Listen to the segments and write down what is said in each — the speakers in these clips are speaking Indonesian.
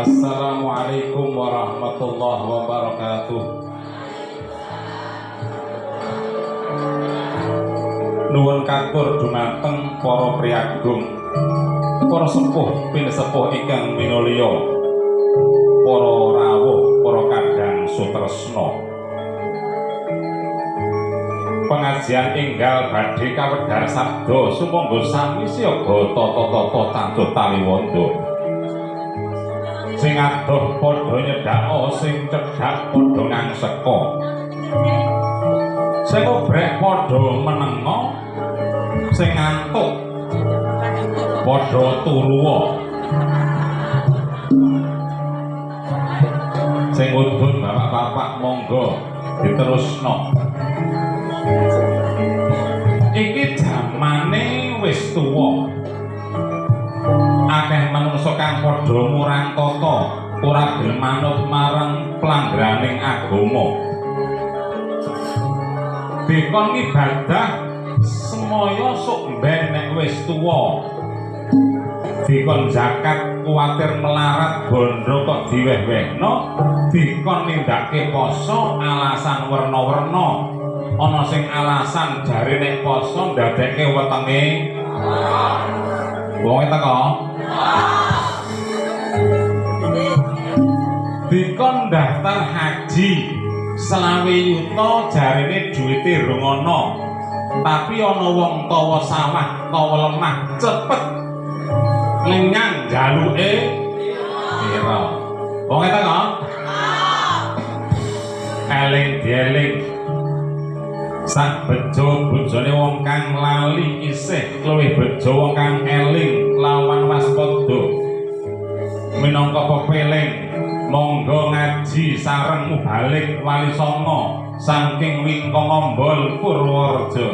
Assalamualaikum warahmatullahi wabarakatuh. Nuwun katur dumateng para priyagung, para sepuh pinesepuh ingkang minulya, para rawuh, para kadang sutresna. Pengajian enggal badhe kawedhar sabda sumangga sami siaga tata-tata tanjut taliwondo. Sing adoh padha nyedhaka, sing cedhak padha ngangseka, sing obrek padha menenga, sing ngantuk padha turuwa, sing udun bapak-bapak monggo diterusno. Iki jamane wis tuwa, akeh manungsa kang padha murang tata, ora gelem manut marang pelanggraning agama. dikon ibadah semoyo sok ben nek wis tuwa. Dikon zakat kuwatir melarat bondo kok diweh-wehno, dikon nindakake poso alasan werna-werna. Ana sing alasan jare nek poso ndadekke wetenge wong teko. Dikon daftar haji selawe yuta jarine duwite rong ana. Tapi ana wong tawa sawah, tawa lemah, cepet lenyang jaluke pira. Wong teko. Eling dieling. Sak bejo bojone wong kang lali isih luwih bejo wong kang eling lawan waspada. Minangka pepeling monggo ngaji sareng mubalik Wali Songo saking Wingko Ngombol Purworejo.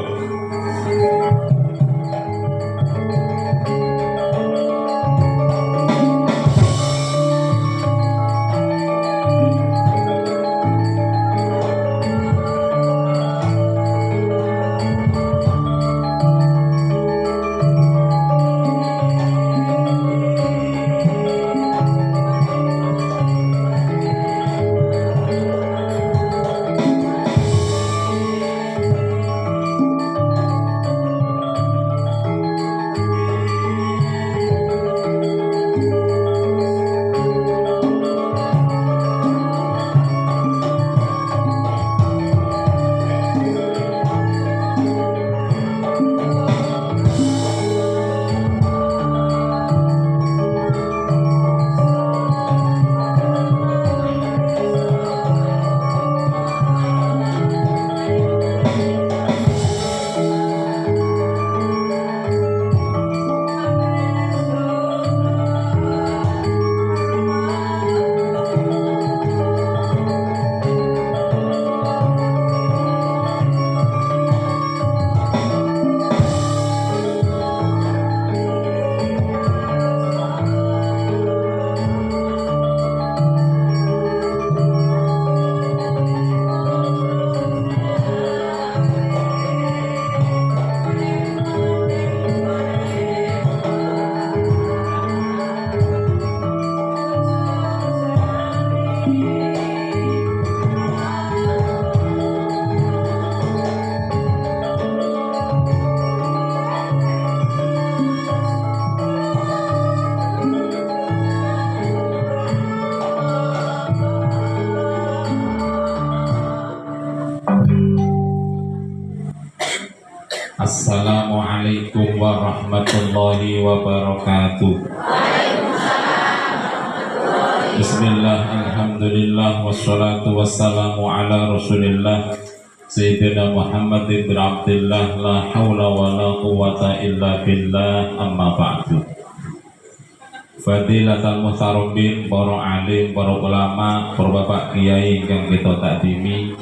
Assalamualaikum warahmatullahi wabarakatuh. Bismillah, alhamdulillah, wassalatu wassalamu ala rasulillah Sayyidina Muhammad ibn Abdillah, la hawla wa la quwata illa billah, amma ba'du. Fadilatul muhtaromin, para alim, para ulama, para bapak kiai yang kita takdimi,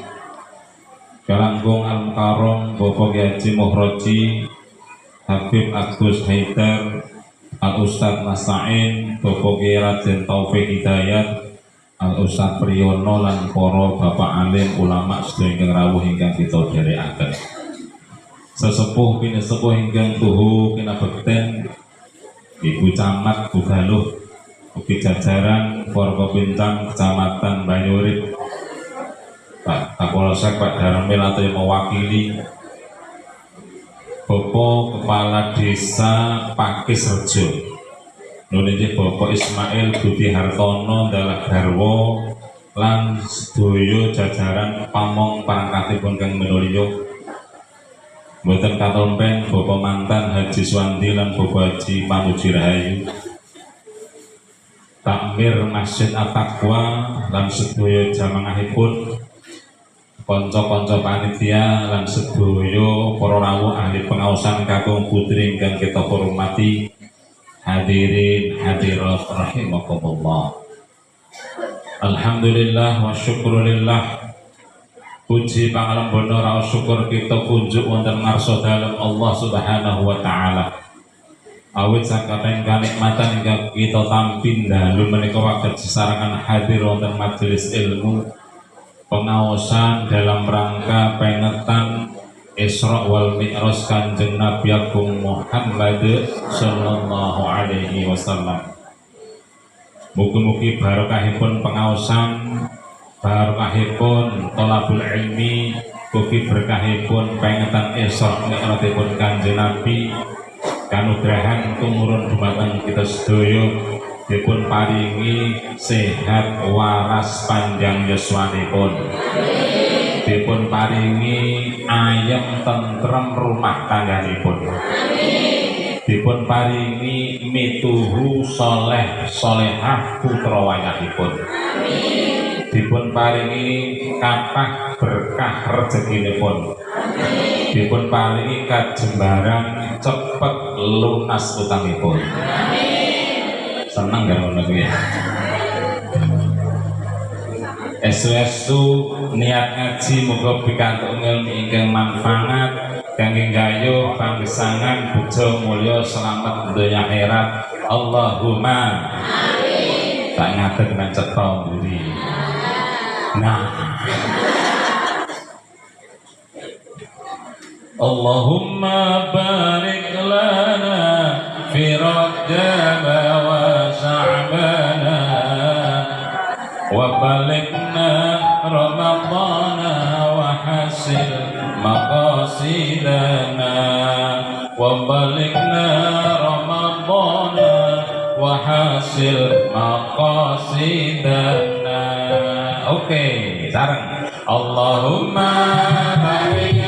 Kalanggung Al-Mukarram, Bapak Haji Muhroji, Habib Agus Haidar, Al-Ustadz Masa'in, Bapak Raden Taufik Hidayat, Al-Ustadz Priyono, lan para bapak alim ulama sedaya ingkang rawuh ingkang kita dherekaken. Sesepuh pinisepuh ingkang tuhu kinabekten, Ibu Camat Bugaluh, ugi jajaran para pepintang Kecamatan Banyurip, Pak Kapolsek, Pak Darmil atau yang mewakili Bapak Kepala Desa Pakis Rejo, nuniki Bapak Ismail Budi Hartono Dalah Garwo lan sedaya jajaran pamong parangkatipun kang minulya. Mboten katompen Bapak Mantan Haji Swandi lan Bapak Haji Pamuji Rahayu, Takmir Masjid At-Taqwa lan sedaya jamaahipun, kanca-kanca panitia lan sedaya para rawuh ahli pengaosan kakung putri ingkang kita hormati, hadirin hadirat rahimakumullah. Alhamdulillah wa syukrulillah, puji pangalembono raos syukur kita kunjuk wonten ngarsa dalem Allah Subhanahu wa taala. Awit sakaten kanikmatan ingkang kita tampi dalu menika waget sesarengan hadir wonten majelis ilmu pengaosan dalam rangka pengetan Isra wal Mi'raj Kanjeng Nabi Agung Muhammad sallallahu alaihi wasallam. Mugi-mugi barokahipun pengaosan, barokahipun thalabul ilmi, mugi berkahipun pengetan Isra Mi'rajipun Kanjeng Nabi, kanugrahan tumurun dumateng kita sedaya, dipun paringi sehat waras panjang yuswanipun. Dipun paringi ayem tentrem rumah tangganipun. Dipun paringi mituhu soleh solehah putra wayahipun. Dipun paringi kathah berkah rezekinipun. Dipun paringi kajembaran cepet lunas utangipun. Seneng gak ngono kuwi? Estu-estu niat ngaji muga pikantuk ilmu ingkang manfaat kangge gayuh panggesangan bejo mulya selamat donya akhirat. Allahumma amin. Tak ngadeg nang cetha mburi. Nah. Allahumma barik lana fi Rajab wa Sya'bana wa balighna Ramadana wa hasil maqasidana wa balighna Ramadana wa hasil maqasidana. Oke, sareng. Allahumma barik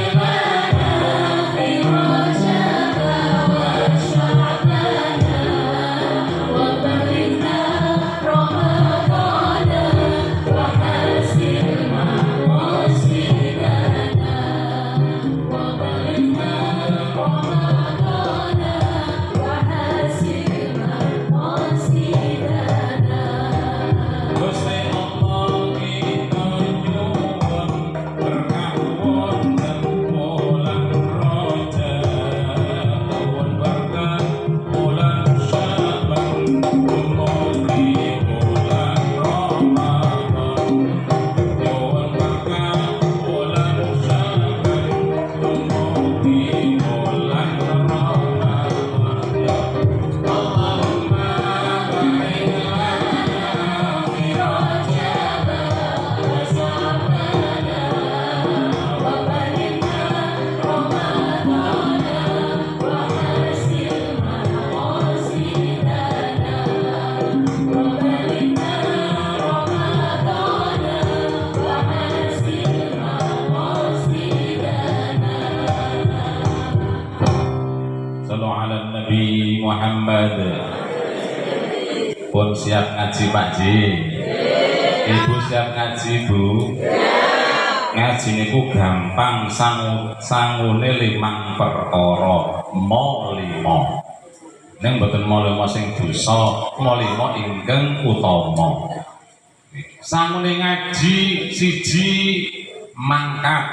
Muhammad. Pun siap ngaji Pak Ji? Ibu siap ngaji Bu? Ngaji niku gampang, sangune 5 perkara, mo 5. Ning mboten mo 5 sing dosa, mo 5 ingkang utama. Sangune ngaji 1 mangkat,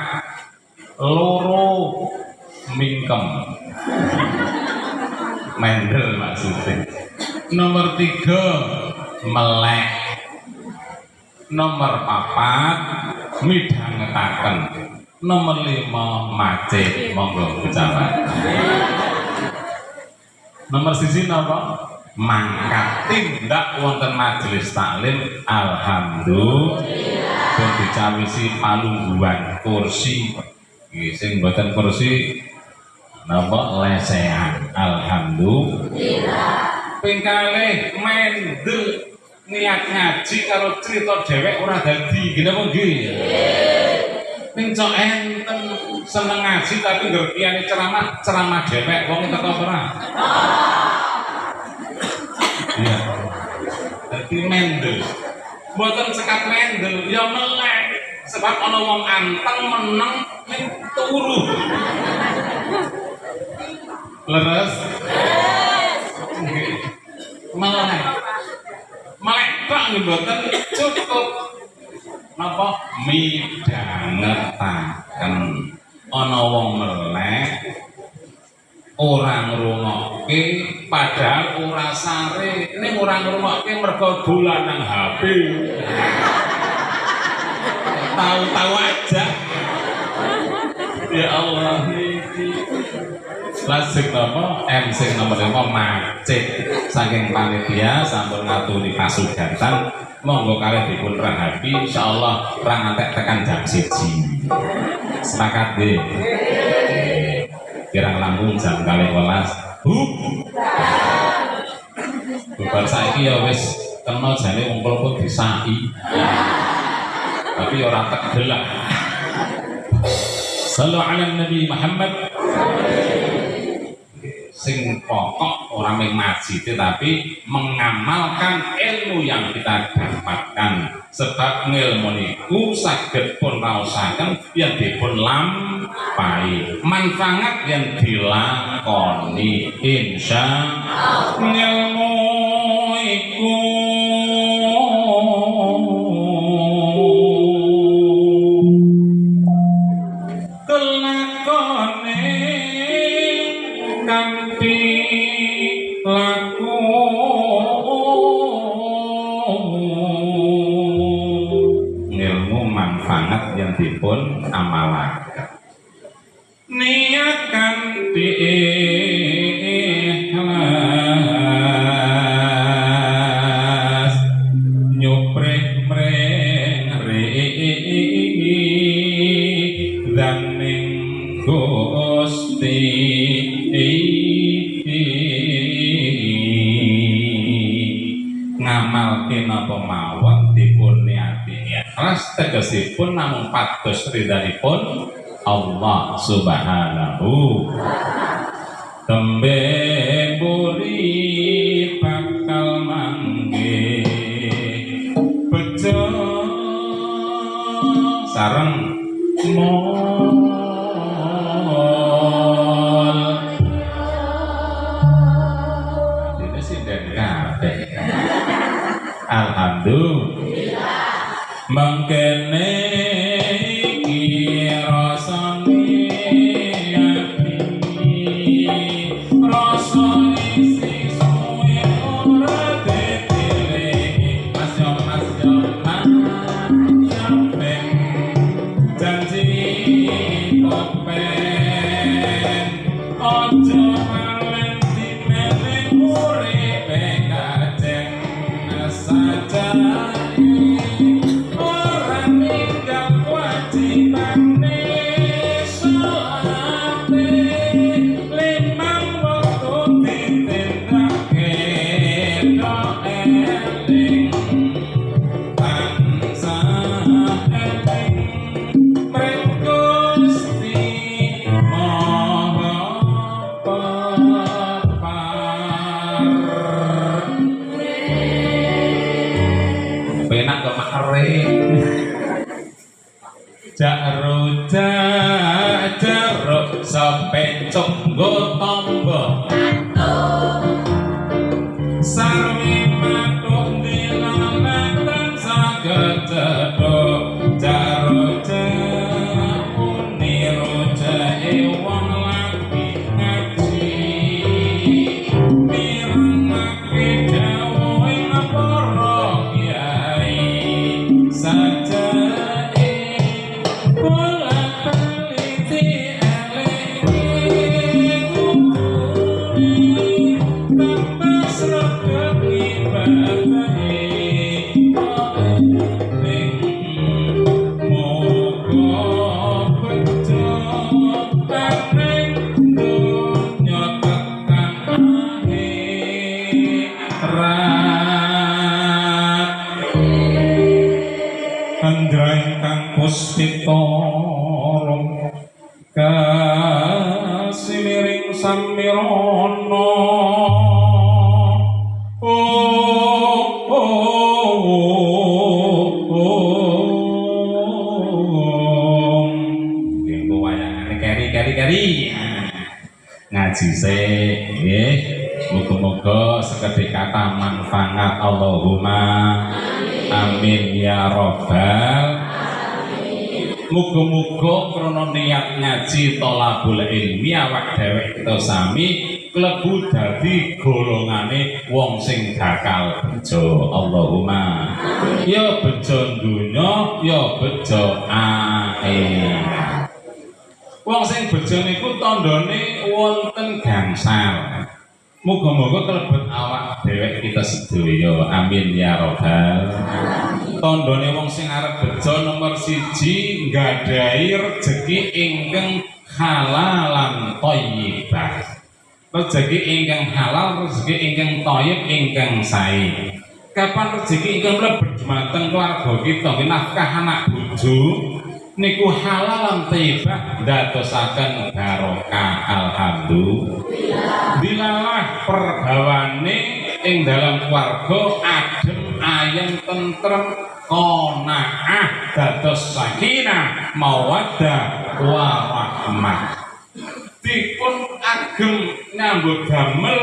2 mingkem. Mendel maksudnya. Nomor 3 melek. Nomor 4 midhangetaken. Nomor 5 macet. Monggo pejabat. Nomor 1 napa? Mangkat tindak wonten majelis taklim. Alhamdulillah. Ben dicawisi palungguhan kursi. Nggih sing mboten kursi napa lesehan. Alhamdulillah. Ping kalih mendel niat ngaji karo cerita dhewek ora dadi. Nggih napa nggih? Ping cok enten seneng ngaji tapi ngertiane ceramah dhewek wong teko ora. Iya. Dadi mendel. Mboten sekat mendel ya melek. Sebab ana wong anteng meneng ning turu. Leres? Melek tok mboten cukup. Napa midhangetaken. Ana wong melek ora ngrungokke padahal ora sare. Ning ora ngrungokke mergo dolanan HP. Tahu-tahu aja. Ya Allah iki. Lajeng napa MC nomor 5 macet saking panitia sampun ngaturi pasugatan monggo kalih dipun rahapi insyaallah ra ngantek tekan jam 1. Sepakat nggih. Kirang langkung jam 12. Bubar saiki ya wis kena jane wong kula disaki. Tapi ora tegel lah. Sallu ala Nabi Muhammad. Sing pokok orang yang masjid tapi mengamalkan ilmu yang kita dapatkan, sebab ilmu niku saged pun raosaken yang dipun lampahi manfaat yang dilakoni insya ilmu iku laku ilmu manfaat yang dipun amalaken niat kanthi ikhlas nyuprih-mrih daning Gusti ngamalke napa mawon dipun niati ikhlas tegesipun namung pados ridhanipun Allah Subhanahu tembe buri bakal mangke bejo sareng alhamdulillah mangkene iki rasane ati rasane sing suwe ora dipilih mas yo sampe janji kopen ojo alen dimelih uripe kajeng saja orang ninggal wajibane salate limang waktu ditindake do eling tansah eling mring Gusti Maha penak kemarin jaro sampai conggo tombo sarwi matung dilalatan saged cedhok jaro uniru wong lagi ngaji mirengake dawuhe para kiai saja bola peliti elek tanpa srogot ibadahe moga bejo paring dunya tekan akhirat andraing kang puspitara kasimiring samirana nggo wayangane keri ngaji sik nggih muga-muga sekedhik kata manfaat Allahumma amin ya robbal muga-muga krana niat ngaji thalabul ilmi awak dhewe kita sami klebu dadi golongane wong sing bakal bejo Allahumma ya bejo dunya ya bejo akhirat Wong sing bejo niku tandane wonten gangsal. Muga-muga kelebet awak dhewek kita sedaya. Amin ya robbal. Tandane wong sing arep bejo nomor 1 nggadahi rejeki ingkang halal lan thayyibah. Rezeki ingkang halal, rezeki ingkang thayyib, ingkang sae. Kapan rezeki ingkang mlebet dhumateng keluarga kita, nafkah anak bojo niku halal lan thayyibah dadosaken barokah. Alhamdulillah. Dilalah pergawane ing dalam keluarga adem, ayem, tentrem, qanaah, dados sakinah, mawaddah, warahmah. Dipun agem nyambut damel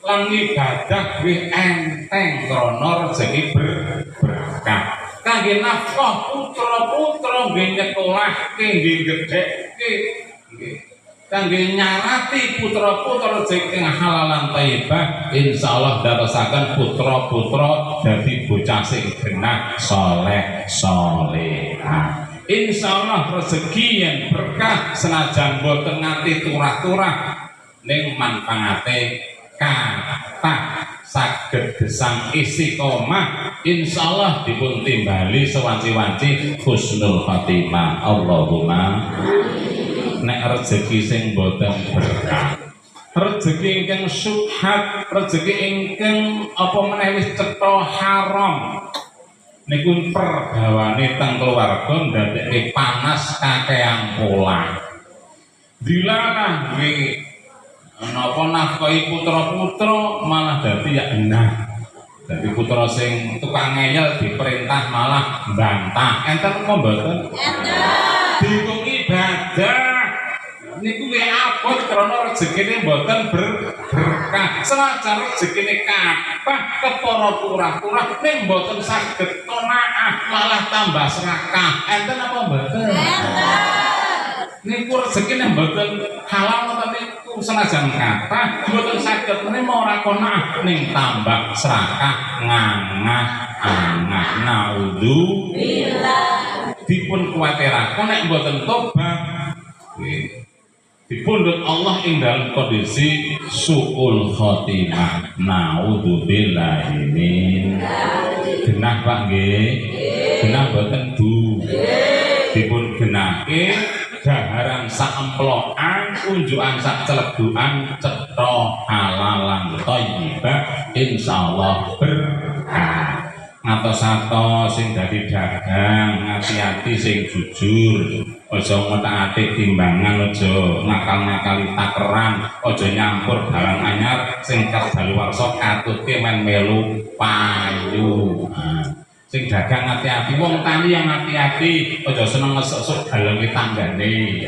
lan ibadah nggih enteng krana rezeki berkah. Kangge nafkah putra-putra nggih nyekolahke nggih gedhekke nggih. Kangge nyarati putra-putra rezeki halal lan thayyibah, insyaallah dadosaken putra-putra dadi bocah sing genah saleh salehah. Insyaallah rezeki yang berkah senajan boten nganti turah-turah ning manfaate kathah saged gesang istiqomah, insyaallah dipun timbali sewanci-wanci husnul khotimah. Allahumma nek rezeki sing boten berkah, rezeki ingkang syubhat, rezeki ingkang apa meneh wis cetha haram niku pergawane teng keluarga ndadekke panas kakehan pola. Dilarang nggih napa nafkahi putra-putra malah dadi ya enah. Dadi putra sing tukang ngeyel diperintah malah bantah. Enten apa mboten? Enten. Dikung ibadah niku nggih abot krana rezekine mboten berkah. Senajan rezekine kathah kepara turah-turah ning mboten saged qanaah malah tambah serakah. Enten apa mboten? Enten. Niku rezekine mboten halal tapi senajan kathah mboten saged menika ora qanaah ning tambah serakah ngangah-angah. Naudzubillah. Dipun kuwatiraken nek mboten tobat dipundhut Allah ing dalam kondisi suul khotimah. Naudzubillah. Min genah Pak nggih. Genah boten Bu. Dipun genahke daharan sak emplokan, unjukan sak celebukan, cetha halal lan thayyibah, insyaallah berkah. Ngatos-atos sing dadi dagang, hati-hati sing jujur, aja ngotak-atik timbangan, aja ngakal-ngakali takeran, aja nyampur barang anyar sing kadaluwarsa katutke men melu payu. Sing dagang hati-hati, wong tani yang hati-hati, aja seneng ngesuk-esuk dalange tanggane.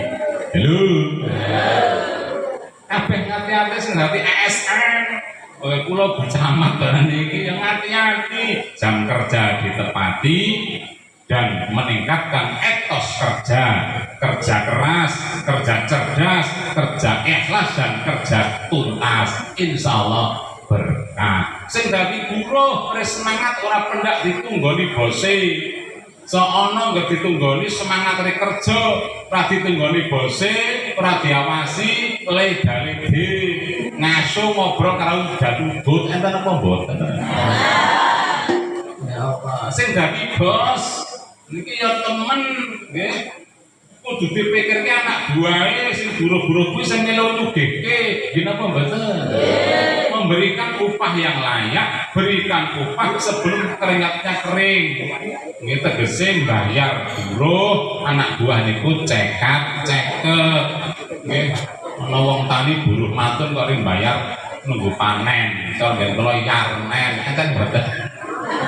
Halo. Kabeh hati-hati sing dadi ASN. Kula bercamat barang iki yang hati-hati, jam kerja ditepati dan meningkatkan etos kerja, kerja keras, kerja cerdas, kerja ikhlas dan kerja tuntas, insyaallah berkah. Sing dadi buruh wis semangat ora pendak ditunggoni bose. So ana nggak ditunggoni semangat re kerja, ora ditunggoni bose, ora diawasi, leda-lede, ngaso ngobrol karo jadudut, enten apa mboten? Ya apa? Sing dadi bos niki ya temen nggih. Kudu dipikirke anak buahe sing buruh-buruh kuwi sing melu nyugihke, nggih napa mboten? Memberikan upah yang layak, berikan upah sebelum keringatnya kering. Ini tegese bayar buruh, anak buah niku cekat, ceket. Nggih, ana wong tani buruh matun kok ring bayar nunggu panen, iso nggih kula yarnen, enten mboten.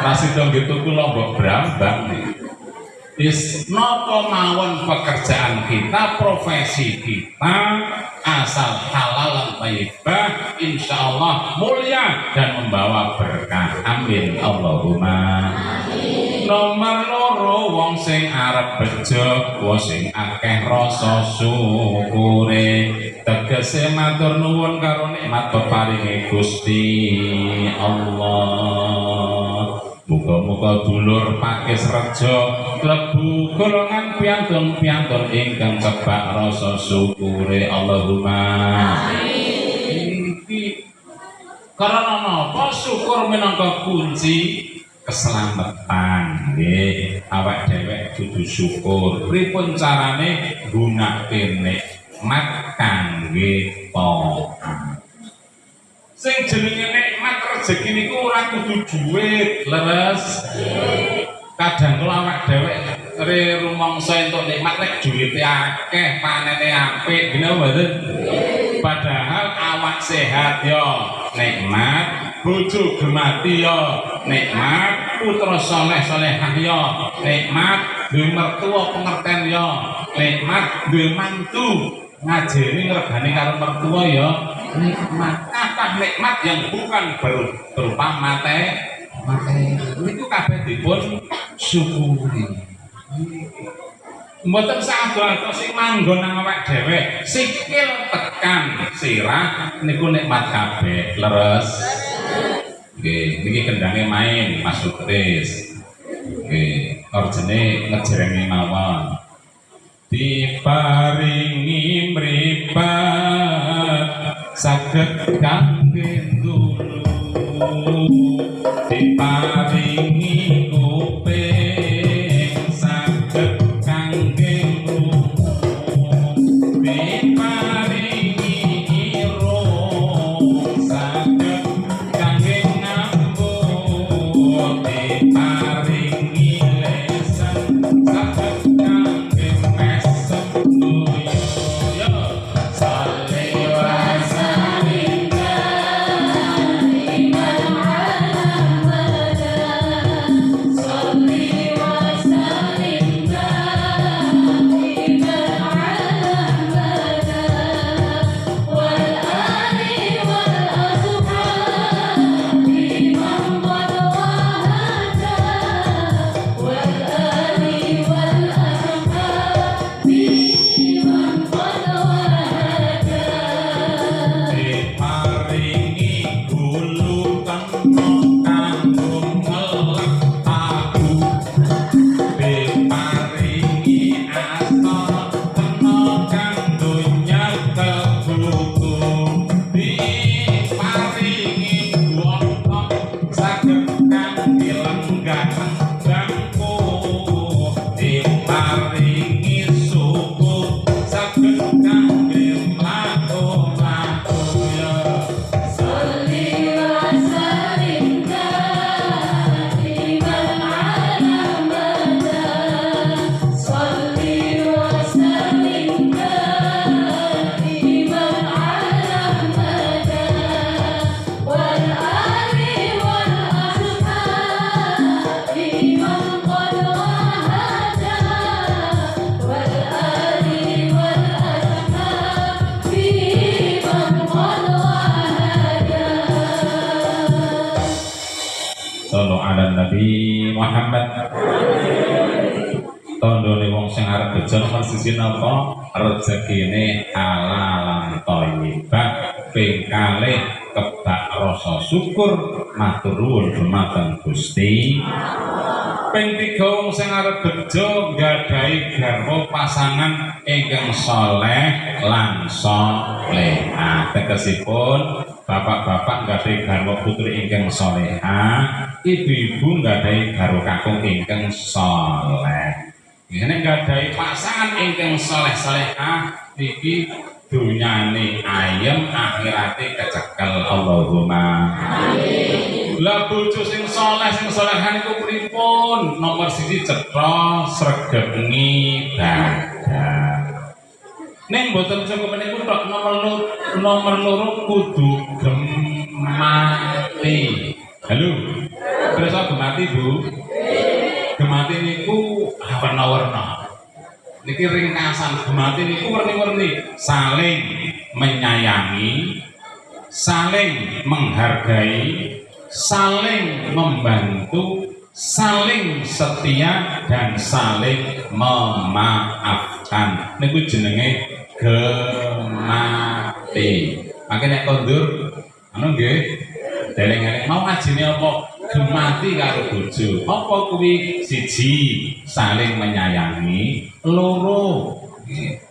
Rasida nggih tuku lombok brambang. Is napa mawon pekerjaan kita, profesi kita, asal halal dan thayyibah, insyaallah mulia dan membawa berkah. Amin Allahumma. Nomor loro, wong sing arep bejo, wong sing akeh rasa syukure, tegese matur nuwun karo nikmat peparinge Gusti Allah. Muga-muga dulur Pakis Rejo klebu golongan piantun-piantun ingkang kebak rasa syukure. Allahumma amin. Iki karena napa syukur minangka kunci keselamatan. Nggih, awak dhewek kudu syukur. Pripun carane gunakake nikmat kangge taat. Sing jenenge nikmat rezeki niku ora kudu dhuwit, leres. Kadang kula awak dhewek rumangsa entuk nikmat nek dhuwite akeh, panene apik, ngene mboten. Padahal awak sehat yo nikmat, bojo gemati yo nikmat, putra saleh salehah yo nikmat, duwe mertua pengerten yo nikmat, duwe mantu ngajeni ngregani karo mertua yo nikmat. Kathah nikmat yang bukan berupa materi itu kabeh dipun syukuri. Mboten sabar sing manggon nang awak dhewe, sikil tekan sirah niku nikmat kabeh, leres. Nggih, niki kendange main Mas Sutris. Nggih, orjene ngejerengi mawon. Diparingi mripat saged kangge dulu, diparingi kuping saged kangge krungu, diparingi irung saged kangge ngambung, diparingi lesan saged kangge mesem guyu. Yo salli wa sallim diparingi gulu kanggo ngelak aku, diparingi asta kena kanggo nyetebuku, diparingi wonten saged kangge lenggah bangku, diparingi suku saged kangge mlaku-mlaku. Ya sallu ala Nabi Muhammad. Tandane wong sing arep bejo nomor siji napa? Rezekine halal lan thayyibah. Ping kalih kebak rasa syukur matur nuwun dumateng Gusti. Ping 3 wong sing arep bejo nggadahi garwa pasangan ingkang saleh lan salehah. Tegesipun bapak-bapak nggadahi garwa putri ingkang salehah, ibu-ibu nggadahi garwa kakung ingkang saleh. Nek nggadahi pasangan ingkang saleh-salehah niki dunyane ayem, akhirate kecekel. Allahumma amin. Lah bojo sing saleh sing salehah niku pripun? Nomor 1 cetha sregep ngibadah. Ning mboten cukup meniku tok, nomor loro kudu gemati. Halo. Terus gemati, Bu? Gemati niku warna-warna. Niki ringkasan gemati niku warni-warni, saling menyayangi, saling menghargai, saling membantu, saling setia dan saling memaafkan. Niku jenenge gemati. Mangke nek kondur anu nggih, deleng-eleng mau ngajine apa? gemati karo bojo. Apa kuwi? Siji, saling menyayangi. Loro,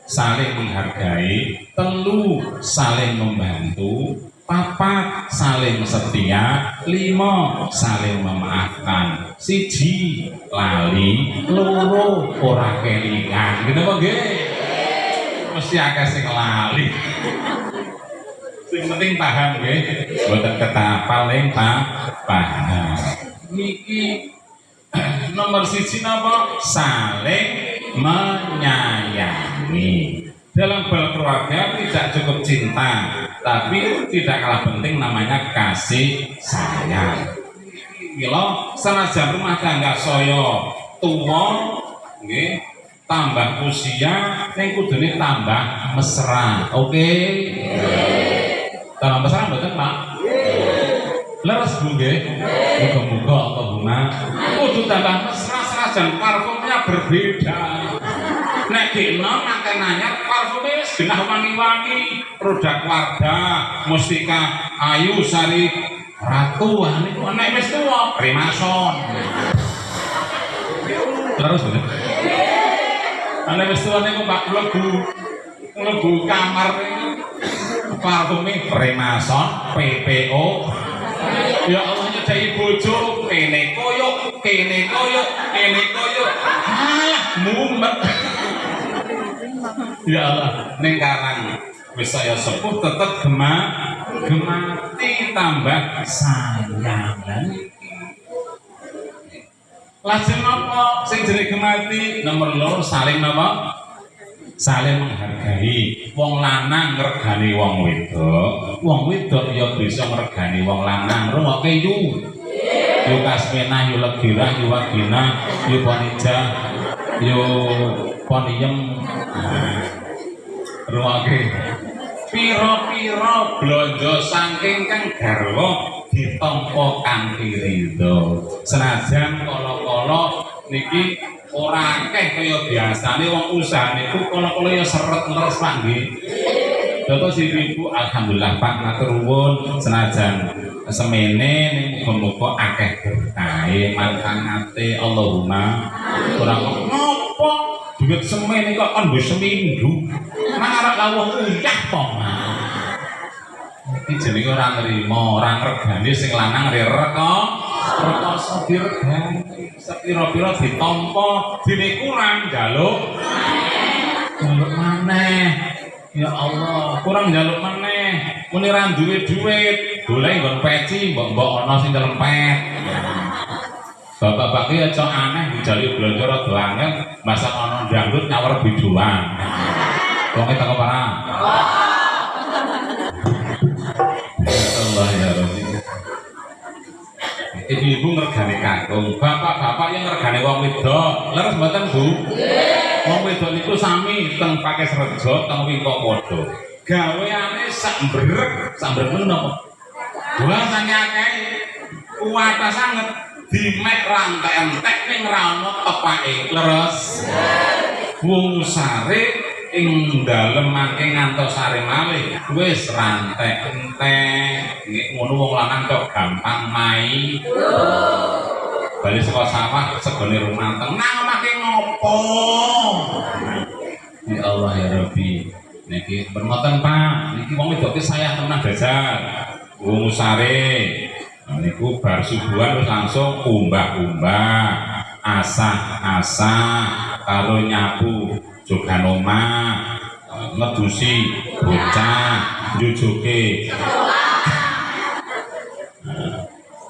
saling menghargai. Telu, saling membantu. Papat, saling setia. Lima, saling memaafkan. Siji, lali. Loro, ora kelingan. Gitu apa nggih? Mesti akeh sing lali. Sing penting paham nggih, mboten ketapal ning paham. Niki nomor siji napa? Saling menyayangi. Dalam berkeluarga tidak cukup cinta, tapi tidak kalah penting namanya kasih sayang. Mila senajan rumah tangga saya tuwa nggih, tambah usia ning kudune tambah mesra. Oke. Tambah mesra mboten, Pak? Leres Bu nggih. Muga-muga Allahumma kudu tambah mesra senajan parfumnya berbeda. Nek dina makan anyar parfume wis genah wangi-wangi, produk Wardah, Mustika Ayu Sari Ratu. Niku nek wis tuwa Primason. Terus bener. Nek wis tuwa niku Pak mlebu kamar parfume Primason, PPO. Ya Allah nyedai bojo kene koyo, kene koyo, kene koyo. Alah mumet. Ya Allah, ning karang wis saya sepuh tetep gemati tambah sayang. Lajeng napa sing jenenge gemati? Nomor loro saling napa? Saling menghargai. Wong lanang ngregani wong wedok, wong wedok ya bisa ngregani wong lanang. Rungokke yu. Yu Kasmina, yu Legirah, yu Wagina, yu Ponija, yu Poniem. Rungokke. Pira-pira blanja saking kang garwa ditampa kanthi ridho. Senajan kala-kala niki ora akeh kaya biasane wong usaha niku kala-kala ya seret leres Pak nggih. Dados ibu alhamdulillah Pak matur nuwun senajan semene ning muga-muga akeh berkahe mangkangate Allahumma. Ora ngopo duit semene kok kon mbok seminggu. Nang arep lawuh uyah to. Iki jenenge ora nrimo, ora ngregani sing lanang rekoso diregani. Sepira-pira ditampa dene kurang njaluk maneh. Ya Allah, kurang njaluk maneh. Muni ra duwe dhuwit, golek nggon peci mbok ana sing kelempet. Bapak-bapak iki aja aneh dijali blanja rada angel, masak ana dangdut nyawer biduan. Wong teko parang. Allah ya Rabbi. Ibu-ibu ngregani kakung, bapak-bapak yang ngregani wong wedok. Leres mboten, Bu? Wong wedok niku sami teng Pakis Rejo, teng Wingkopodo. Gaweane sak mbrek menapa? Buasane akeh. Kuwata sanget dimek rantek entek ning ra ono tepake. Leres. Wong sare ing dalem mangke ngantos sare malih wis rantek entek. Ngono wong lanang kok gampang mai. Bali saka sawah segone rumanteng nang omahke ngopo? Ya Allah ya Rabbi. Niki bermoten Pak, niki wong wedoke saya tenan dasar. Wong sare niku bar subuhan wis langsung umbah-umbah, asah-asah karo nyapu jogan omah, ngedusi bocah, njujuke.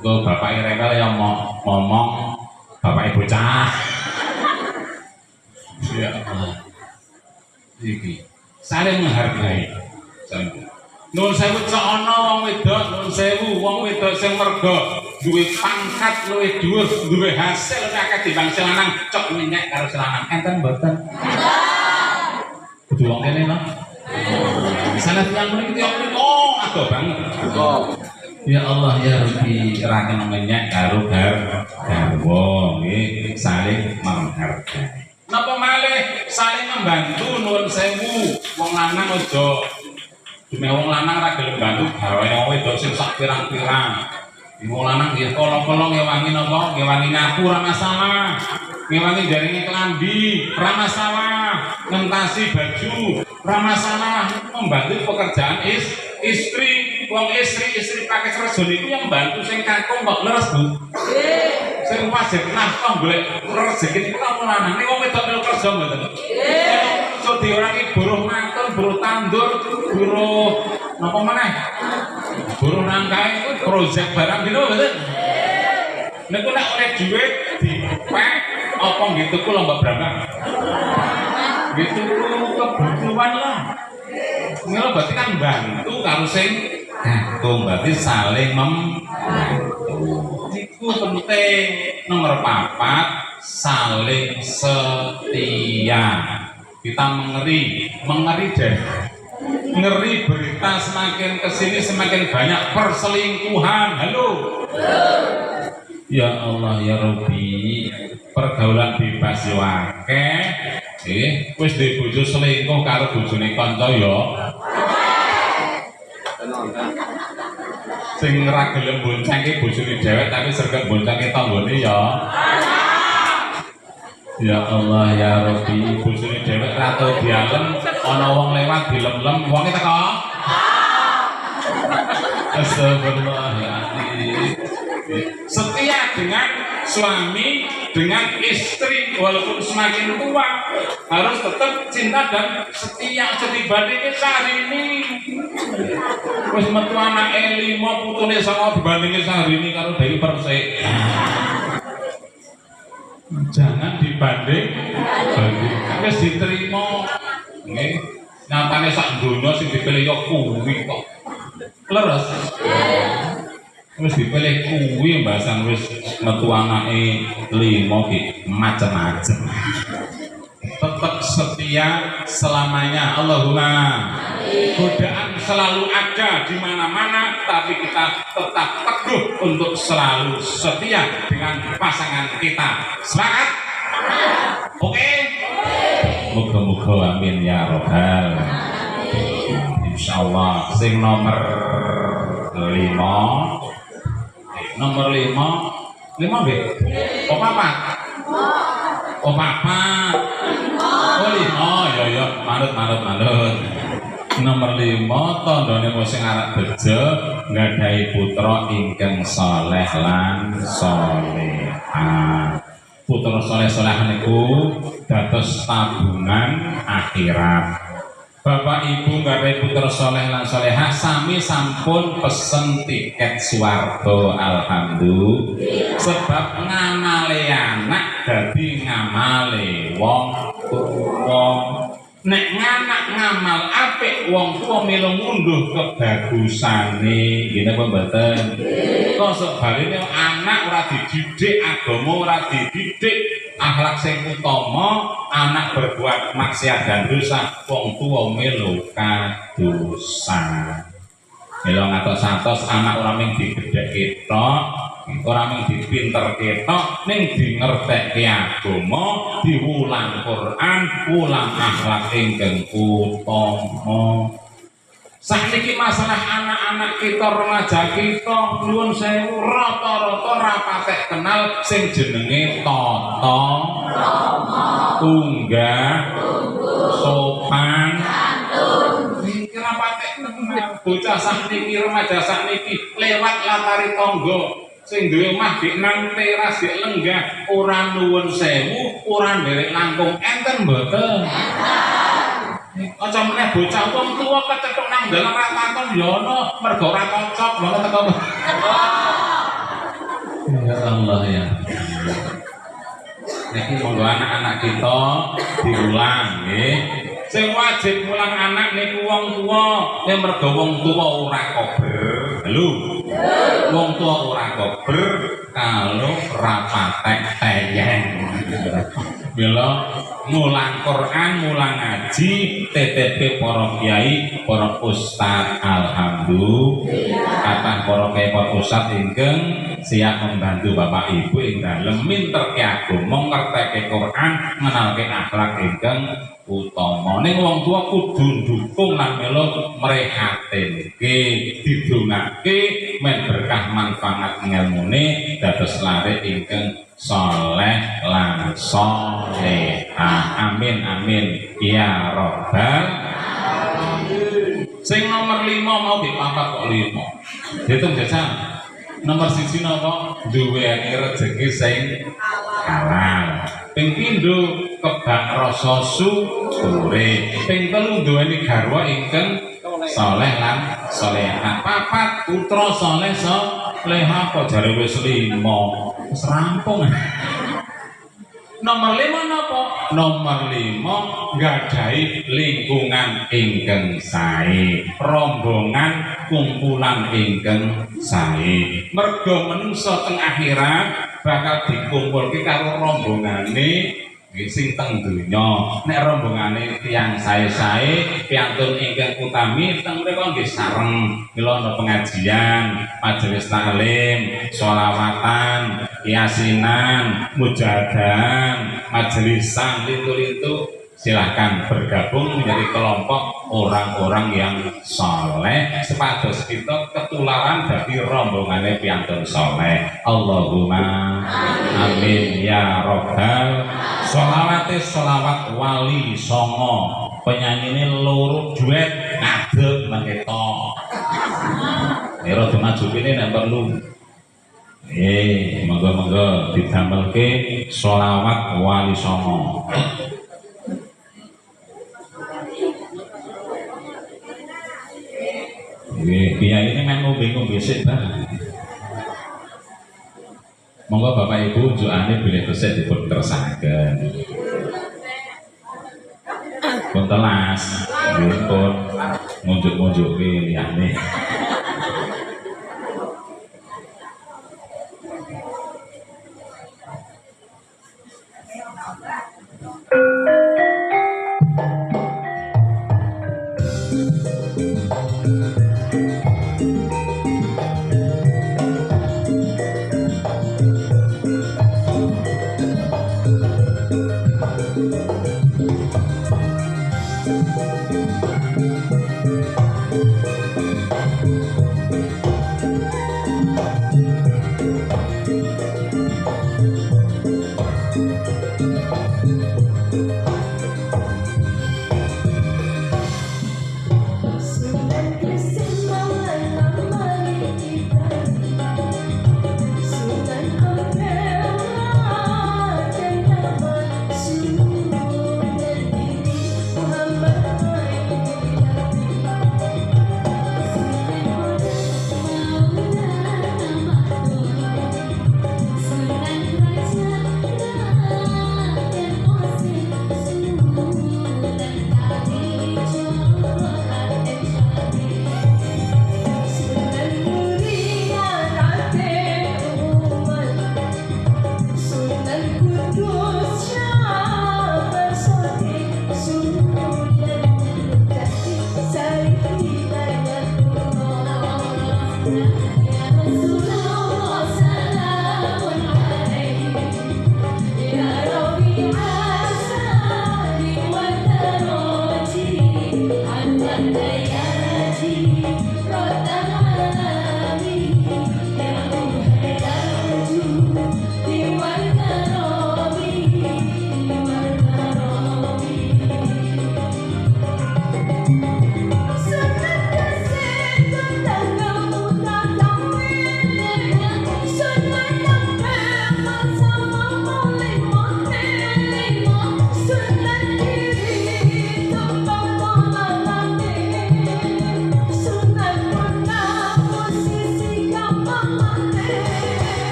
Kok bapake rewel ya ngomong bapake bocah. Ya Allah. Iki saling menghargai. Nuwun sewu cok ana wong wedok, nuwun sewu wong wedok sing merga duwe pangkat luwih dhuwur, duwe hasil akeh timbang sing lanang cok minyak karo sing lanang. Enten mboten? Kudu wong kene lho. Salah tiyang mriki ado banget. Ya Allah ya Rabbi, ra kena minyak karo garwa nggih, saling menghargai. Napa malih saling membantu nuwun sewu. Wong lanang aja dume wong lanang ra gelem bantu gawe wong wedok sing sak pirang-pirang. Wong lanang nggih kala-kala ngewangi napa? Ngewangi nyapu ora masalah. Ngewangi jaringe klambi ora masalah. Ngentasi baju ora masalah. Membantu pekerjaan istri. Wong istri pakai kerja niku yang bantu sing kakung kok leres, Bu. Nggih. Sing wajib nafkah golek rezeki niku wong lanang. Nek wong wedok melu kerja mboten. Nggih. So diorangi buruh mantun, buruh tandur, buruh napa maneh? Buruh nangkae project barang gitu mboten. Niku nek oleh dhuwit dipek apa nggih tuku lomba brambang. Gitu kebutuhan lah. Mila berarti kan bantu karo sing gantung, berarti saling membantu. Iku penting. Nomor 4, saling setia. Kita mengeri deh. Ngeri berita semakin kesini semakin banyak perselingkuhan. Halo. Ya Allah ya Rabbi, pergaulan bebas yo akeh. Wis duwe bojo selingkuh karo bojone kanca yo. Sing ra gelem boncengke bojone dhewek tapi sregep boncengke tanggane ya. Ya Allah ya Rabbi, bojone dhewek ra tau dialem, ana wong lewat dilem-lem, wonge teko. Astagfirullahaladzim. Setia dengan suami, dengan istri, walaupun semakin tua harus tetap cinta dan setia. Dibandingin sehari ini wis metu anake 5 putune 9 dibandingin sehari ini karo Dewi Persik. Jangan dibanding wis diterima. Nggih, nyatane sak donya sing dipilih yo kuwi kok. Leres. Wis dipilih kuwi mbasan wis metu anake 5 ki macem-macem. Tetap setia selamanya. Allahumma amin. Godaan selalu ada di mana-mana, tapi kita tetap teguh untuk selalu setia dengan pasangan kita. Semangat? Oke? Moga-moga amin ya robbal. Insyaallah. Sing nomor 5. Nomor 5 nggih. Oh papat. Oh papat. Oh 5 ya manut. Nomor 5 tandane wong sing arep bejo nggadahi putra ingkang saleh lan salehah. Putra saleh-salehah niku dados tabungan akhirat. Bapak Ibu nggadahi putra saleh lan salehah sami sampun pesen tiket swarga alhamdulillah. Sebab ngamale anak dadi ngamale wong tuwa. Nek nganak ngamal apik wong tuwa melu ngunduh kebagusane, ngene apa mboten? Kok sebaliknya anak ora dididik, agama ora dididik, akhlak sing utama, anak berbuat maksiat dan dosa, wong tuwa melu kadosan. Melu ngatos-atos anak ora mung digedhek ketok, ora mung dipinter ketok, ning dingertekke agama, diwulang Quran, wulang akhlak ingkang utama. Sakniki masalah anak-anak kita, remaja kita, nuwun sewu rata-rata ra patek kenal sing jenenge tata, unggah, sopan, kira patek kenal. Bocah sakniki, remaja sakniki lewat latari tangga sing duwe omah dik nang teras dik lenggah, ora nuwun sewu, ora nderek langkung enten mboten. Aja meneh bocah wong tuwa kecethuk nang dalan ra takon ya ana mergo ora cocok banget teko. Ya Allah ya. Niki monggo anak-anak kita diulang nggih. Sing wajib mulang anak niku wong tuwa, nek mergo wong tuwa ora kober. Lho. Wong tuwa ora kober kalau ra patek teyeng. Mila mulang Quran, mulang ngaji, TTP para kiai, para ustaz, alhamdulillah. Kathah para kiai, para ustaz ingkang siap membantu Bapak Ibu ing dalem minterke agama, ngerteke Quran, ngenalke akhlak ingkang utama. Ning wong tua kudu ndukung lan melu mrehatinke, didongake men berkah manfaat ngelmune dados lare ingkang saleh lan salehah. Amin amin ya rabbal alamin. Sing nomor 5 mau dipapat kok 5. Ditung jajal. Nomor 1 napa? Duweni rezeki sing halal. Ping pindho kebak rasa syukure. Ping telu duweni garwa ingkang saleh lan salehah. Papat putra saleh salehah kok jare wis 5. Wis rampung. Nomor 5 napa? Nomor 5 nggadahi lingkungan ingkang sae, rombongan kumpulan ingkang sae. Mergo menungso teng akhirat bakal dikumpulke karo rombongane sing teng donya. Nek rombongane tiyang sae-sae, piantun ingkang utami teng mriku nggih sareng mila pengajian, majelis taklim, sholawatan, yasinan, mujahadan, majelisan lintu-lintu. Silahkan bergabung menjadi kelompok orang-orang yang soleh sepados kita ketularan dari rombongannya piantun soleh. Allahumma amin ya robbal. Sholawate sholawat wali songo, penyanyi ini loro duet ngadeg mengetok. Ero dimaju ini yang perlu. Monggo-monggo didamelke sholawat wali songo. Kiai ini memang ngombe-ngombe sik banget. Monggo Bapak Ibu unjukane bilih besek dipun kersakaken. Pun telas, pun ngunjuk-ngunjuke liyane.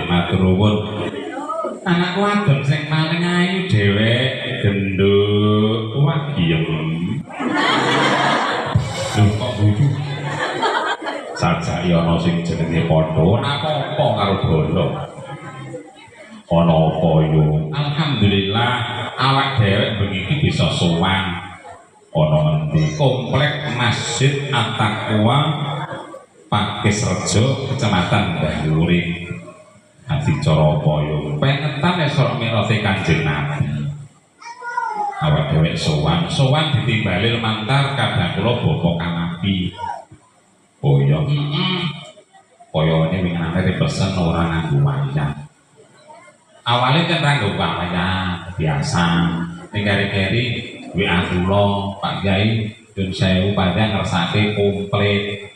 matur nuwun. Anak wadon sing paling ayu dhewek gendut wagiem. Lho kok guyu? Sajake ana sing jenenge padha, apa-apa karo bondo. Ana apa yo? Alhamdulillah awak dhewek bengi iki bisa sowan. Ana ngendi? Komplek Masjid At-Taqwa Pakisrejo, Kecamatan Banyuring. Ati cara apa yo? Pengetan Isra Mi'raj Kanjeng Nabi. Awak dhewek sowan ditimbali lumantar kadang kula bapa Kanabi. Oh iya, kaya ini winginane pesen ora nganggo wayang. Awalnya kan nganggo wayang biasa. Ning keri-keri WA kula, Pak Kyai nyun sewu padha ngersake komplit.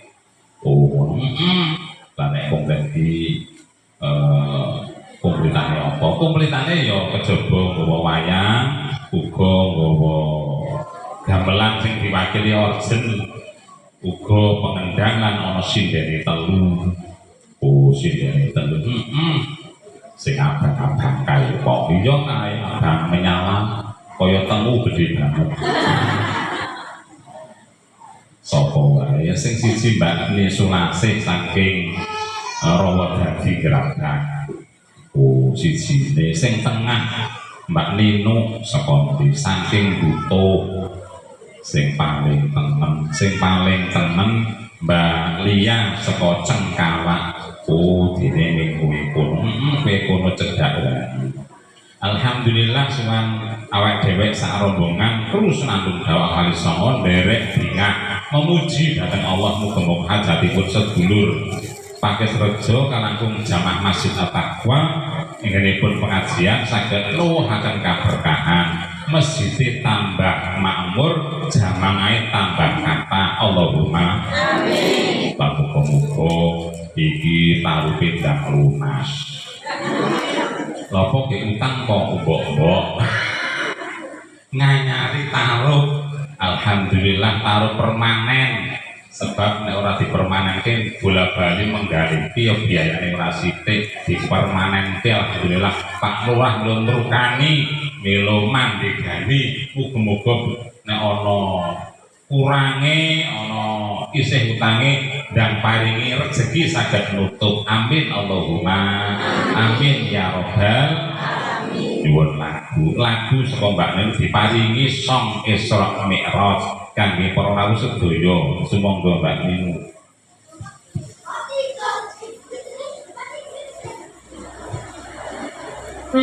Oh, lah nek komplit di komplitane apa? Komplitane ya kejaba nggawa wayang, uga nggawa gamelan sing diwakili orjen, uga pengendang lan ana sindene telu. Oh, sindene telu. Sing abang-abang kaya kok iya kae abang menyala kaya temu gede banget. Sapa wae sing siji Mbak Ni Sulasih saking Rawodadi Gerakan. Oh, sijine sing tengah Mbak Nino saka saking Butuh. Sing paling temen Mbak Lia saka Cengkawak. Oh, dene ning kowe kono cedhak wae. Alhamdulillah suwan awak dhewek sak rombongan terus nandung dawuh kali songo nderek bingah memuji dhateng Allah muga-muga hajatipun sedulur Pakisrejo kalangkung jamaah Masjid At-Taqwa inggenipun pengajian saged nuwuhaken kaberkahan, masjid tambah makmur, jamaah tambah kata. Allahumma amin. Muga-muga iki tarupe ndak lunas. Lopo ke utang kok mbok-mbok nganyari taruh. Alhamdulillah taruh permanen, sebab nek ora dipermanenke bola bali menggali piye biayane ora sithik, dipermanenke. Alhamdulillah Pak Lurah belum merukani meloman digani. Muga-muga nek ana kurange, ana isih utange dan paringi rezeki saged nutup. Amin Allahumma amin ya robbal alamin. Nyuwun lagu saka Mbak Nen diparingi song Isra Mi'raj kangge para rawuh sedaya. Sumangga Mbak Ninu. Di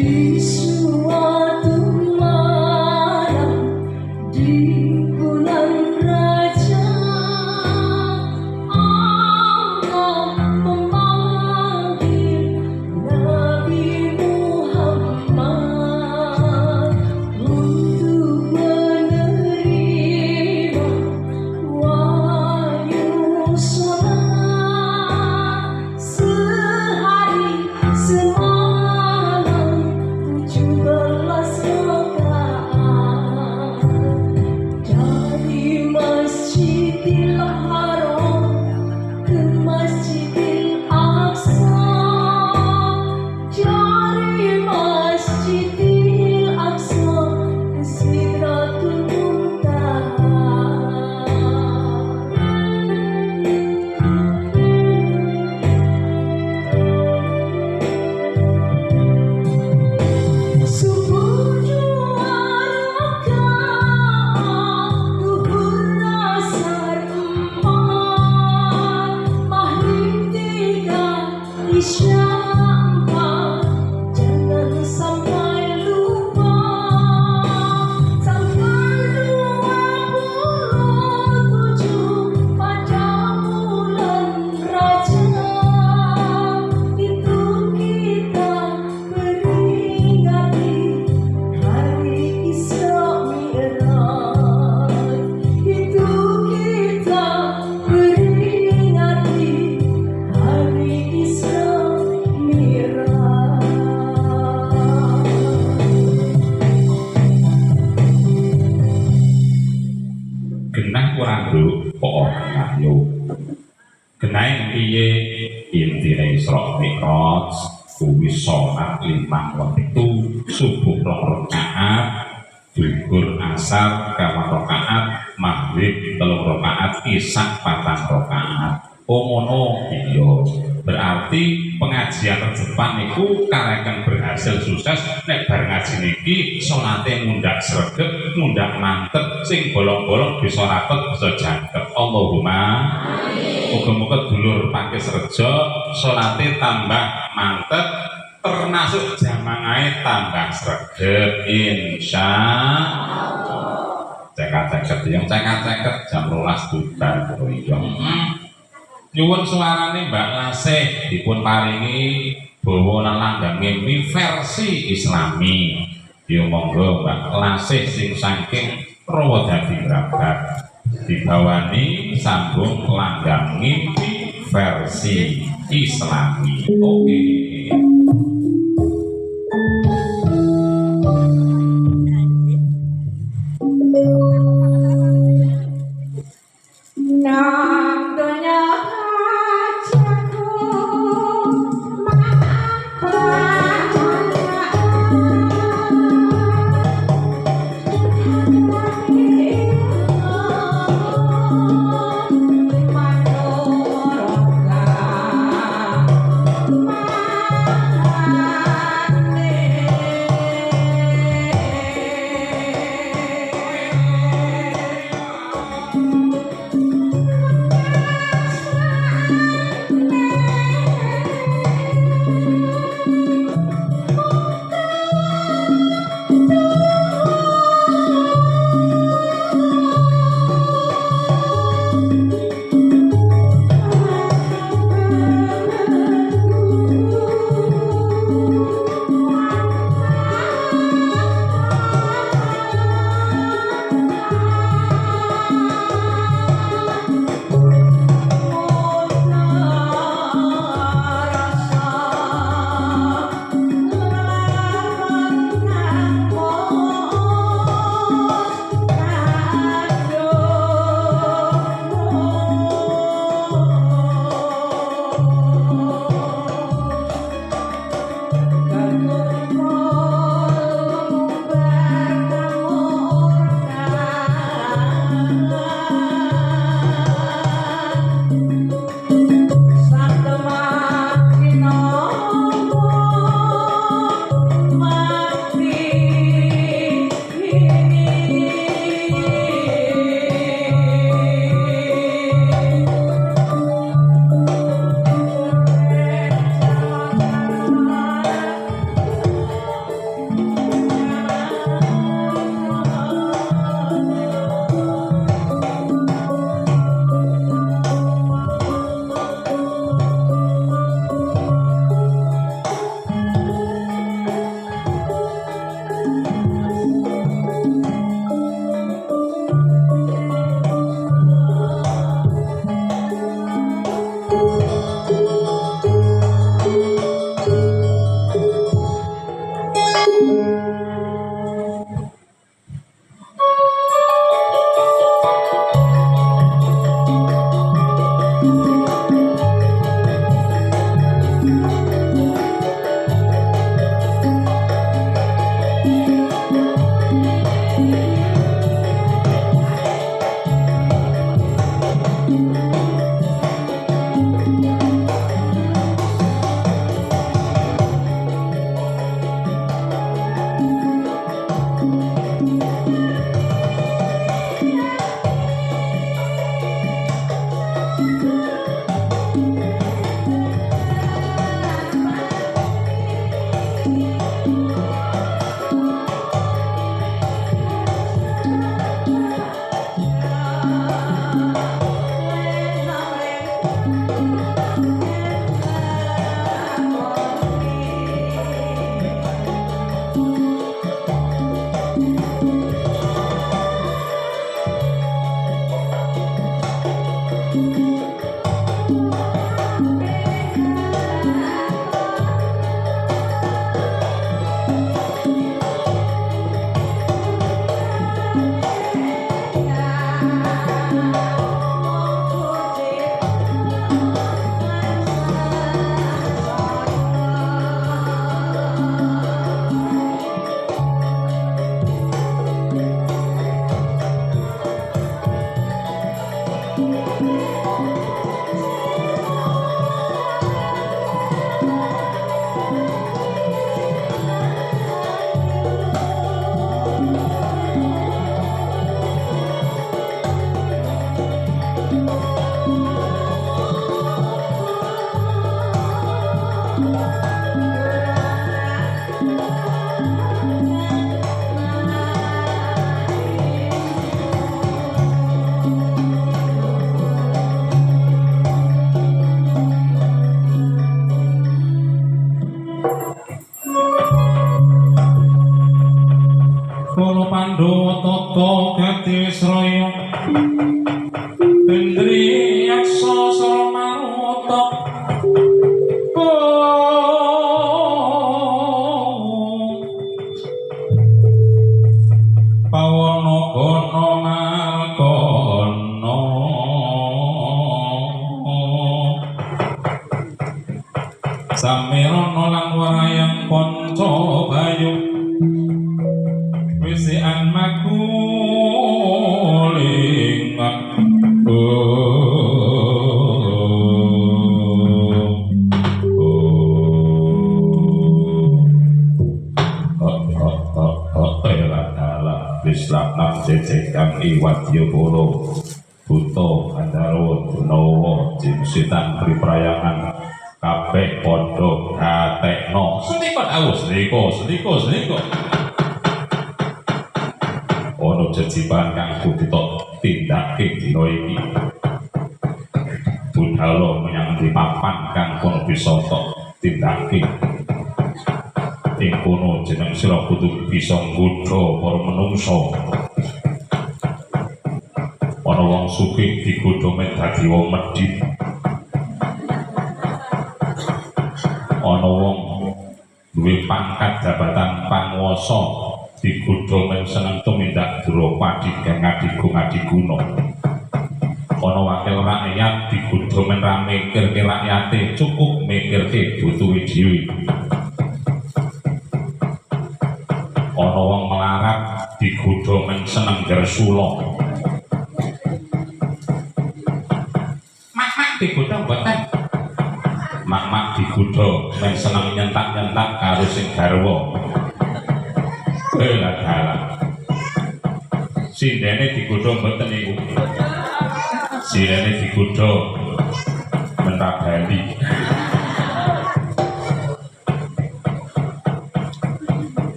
Di suatu malam di bulan raja, Allah memanggil Nabi Muhammad untuk menerima wahyu sholat sehari semalam 17 rakaat dari Masjidil Haram ke Masjidil Aqsa, dari Masjidil Aqsa ke Sidratul Muntaha. Subuh 2 rakaat, duhur asar 4, maghrib 3, isya 4. Jangan sampai lupa tanggal 27 pada bulan Rajab. Itu kita peringati hari Isra Mi'raj. Itu kita peringati hari Isra Mi'raj. Genah kurang dulu kok ngayu. Genah piye intine Isra Mi'raj kuwi salat 5 wektu, subuh 2 rakaat, zuhur asar 4 rakaat, maghrib 3 rakaat, isya 4 rakaat. Oh ngono iya. Berarti pengajian terdepan niku kareken berhasil sukses nek bar ngaji niki salate mundak sregep, mundak mantep, sing bolong-bolong bisa rapet, bisa jangkep. Allahumma amin. Muga-muga dulur Pakis Rejo salate tambah mantep, termasuk jamaahnya tambah sregep insyaallah. Cekak-ceket yang cekak-ceket jam 12 bubar koyo. Nyuwun suarane Mbak Lasih dipun paringi bawa langgang mimpi versi Islami. Ya monggo Mbak Lasih sing saking Rawodadi Grabat dibawani sambung langgang mimpi versi Islami. Oke. Nang donya hajaku Para Pandhawa tata gati Wisraya Indri Yaksa Sarmaruta Pawana Gana Malkana Samirana lan warayang panca bayu wisikan makulingan Bislanang jejekan iwadya polo buto Gandharwa Gunawa Jimsitan Priprayangan kabeh padha gatekno senika dawuh senika ana jejiban kang kudu tindake dina iki budhal menyang di papan kang kono bisa tindake ing kono jeneng sira kudu bisa nggodha para manungsa ana wong sugih digodha men dadi wong medhit ana wong duwe pangkat jabatan panguwasa digodha men seneng tumindak Drawapadi kang ngadiguna ana wakil rakyat digodha men ra mikirke rakyate cukup mikirke butuhe dhewe ana wong melarat digodha men seneng gersula mak digodha mboten mak digodha men seneng nyentak-nyentak karo sing garwa dalah sindene digodha mboten niku sindene digodha men ra bali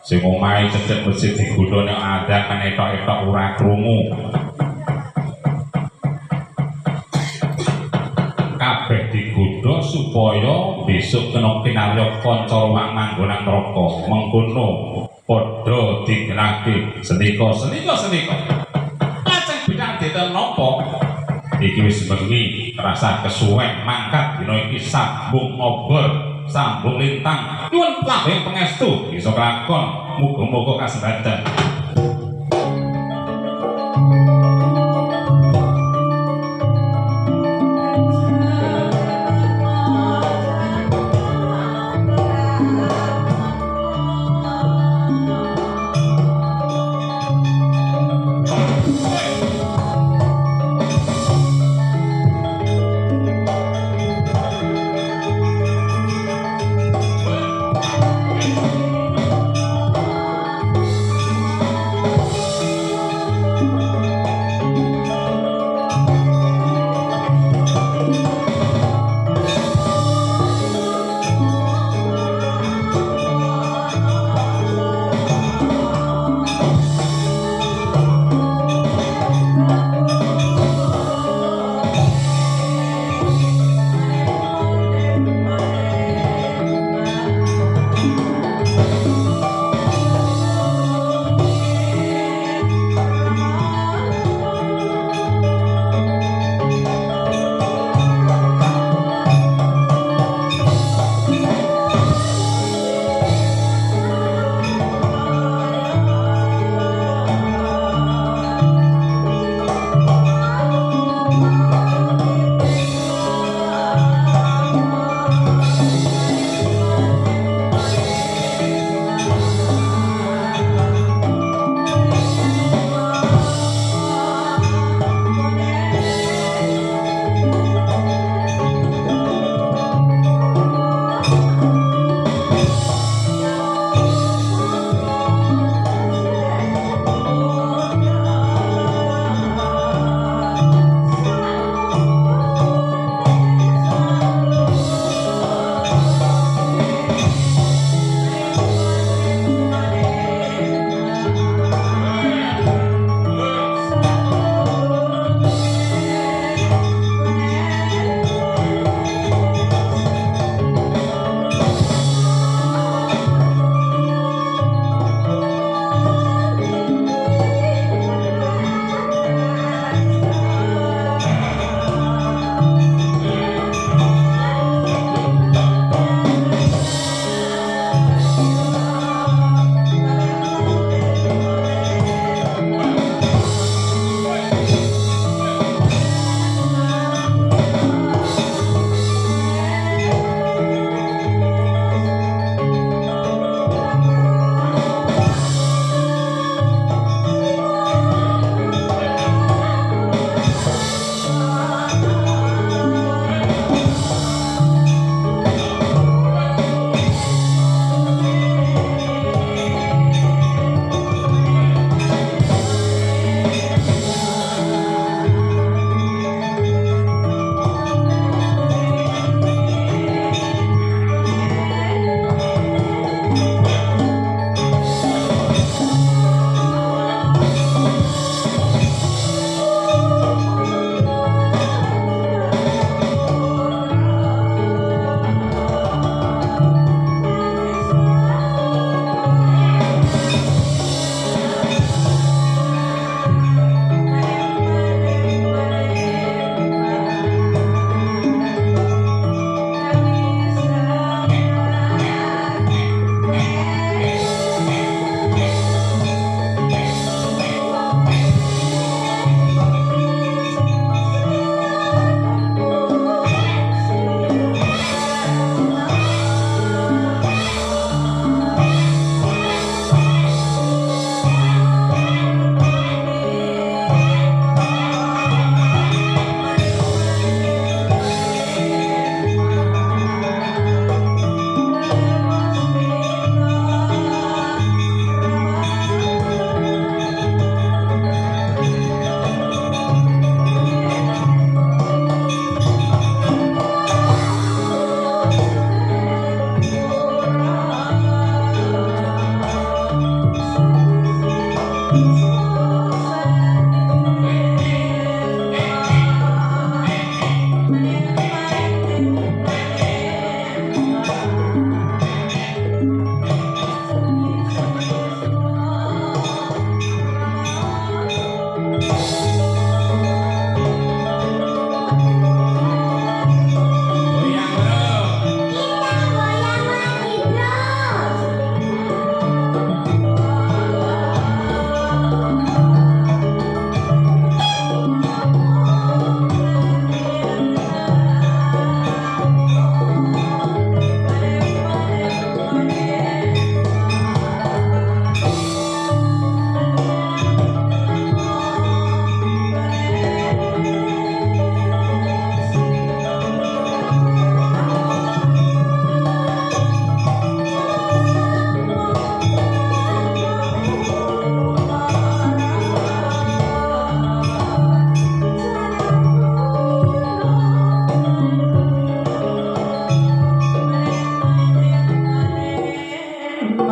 sing omahe cecek masjid digodha nek ada kan etok-etok ora krungu kabeh digodha supaya besok kena kinarya kanca manggonan neraka mengkono padha digenake senika lajeng bidang deten napa iki wis bengi rasa kesuwen mangkat dina iki sambung obor sambung lintang nyuwun labeng pangestu bisa kelakon muga-muga kasembadan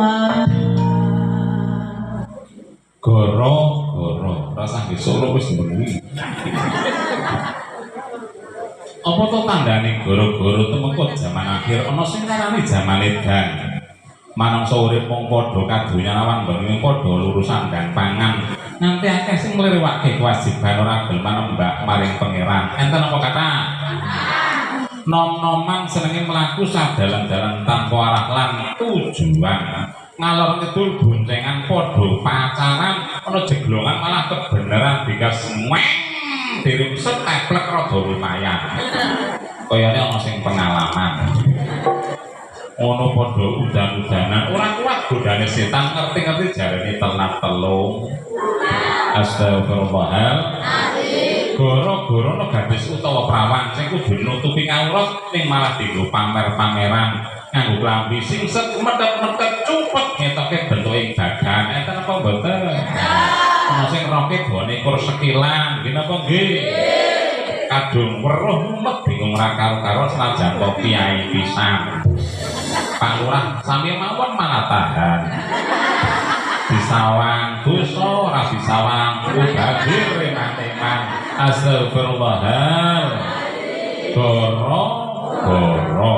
rumah. Goro-goro rasa di Solo wis bengi. Apa to tandane goro-goro temeko zaman akhir ana sing ngarani zaman edan. Manungsa urip mung padha kadonyawan bengi padha lurusan dan pangan. Nganti akeh sing nglirwake kewajiban ora gelem manembak maring pangeran. Enten apa kata? Nom-noman senenge mlaku sadalan-dalan tanpa arah lan tujuan. Ngalor ngidul boncengan padha pacaran ana jeglongan malah kebenaran digas meng dirim seteplek rada lumayan. Kayane ana sing pengalaman. Ono padha udan-udanan ora kuat godane setan ngerti-ngerti jarene telat telung. Astagfirullahaladzim. Goro-goro no gadis utawa prawan sing kudu nutupi aurat ning malah dienggo pamer-pameran nganggo klambi sing medhep-medhep cupet ngetoke bentuking badan. Enten apa mboten? Ana sing roke bone kur sekilan, nggih napa nggih? Kadung weruh mumet bingung ra karo-karo senajan to kiai pisan. Pak Lurah sami mawon malah tahan. Disawang dosa ora disawang ubadir reman-reman. Astagfirullahaladzim. Goro-goro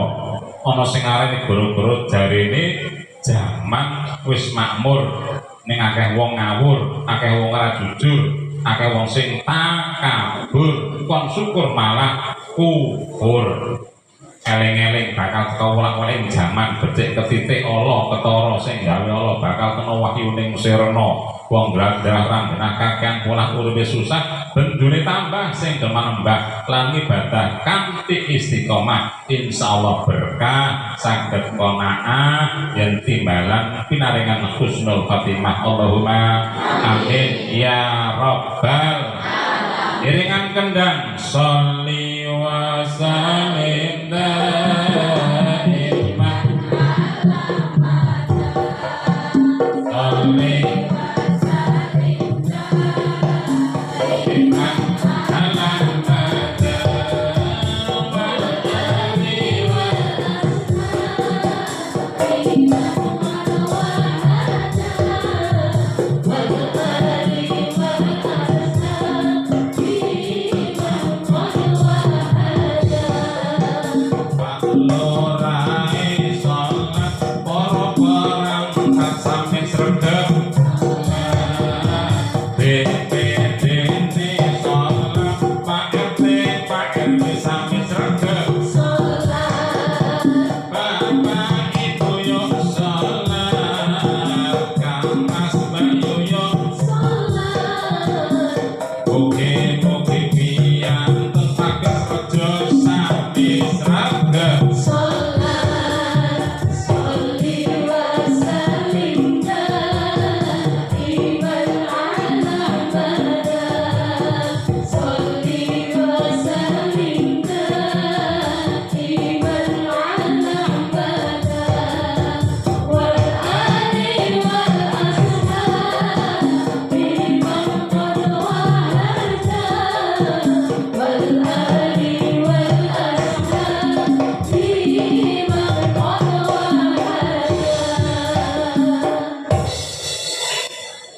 ana sing arene goro-goro jarene jaman wis makmur ning akeh wong ngawur, akeh wong ora jujur, akeh wong sing takabur, kon syukur malah kufur. Eleng-eleng bakal teko ulang-ulang jaman becik ketitik Allah ketara sing gawe Allah bakal kena wahyu ning sirna wong glandah ranggenah kakean pola uripe susah bendune tambah sing demen mbah lan ibadah kanthi istiqomah insyaallah berkah saged qanaah yen timbalan pinaringan husnul khotimah. Allahumma amin ya rabbal alamin. Iringan kendang sholli wa sallim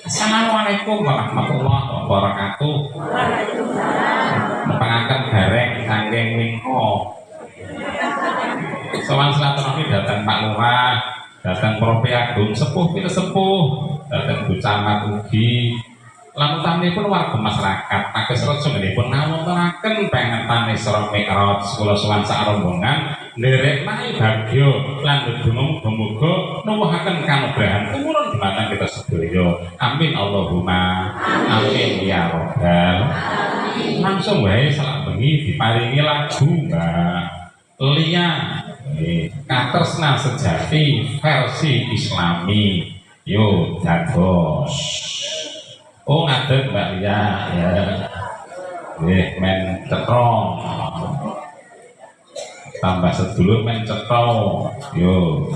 Assalamualaikum warahmatullahi wabarakatuh. Pengaken gareng saking Wingko. Sowan silaturahmi datang Pak Lurah, datang Prof Agung sepuh pila sepuh, datang Bu Camat ugi. Lan utaminipun warga masyarakat pages rejonipun ngawontenaken pengetane Isra Mi'raj kula sowan sak rombongan nderek nai bagya lan ndedonga muga-muga nuwuhaken kanugrahan umurun dumateng kita sedaya. Amin Allahumma amin ya rabbal alamin. Langsung wae salak bengi diparingi lagu Mbak Lia Katresnan Sejati versi Islami. Yo dados. Oh ngadeg Mbak Lia ya. Men cetrong. Tambah sedulur men cetrong. Yo.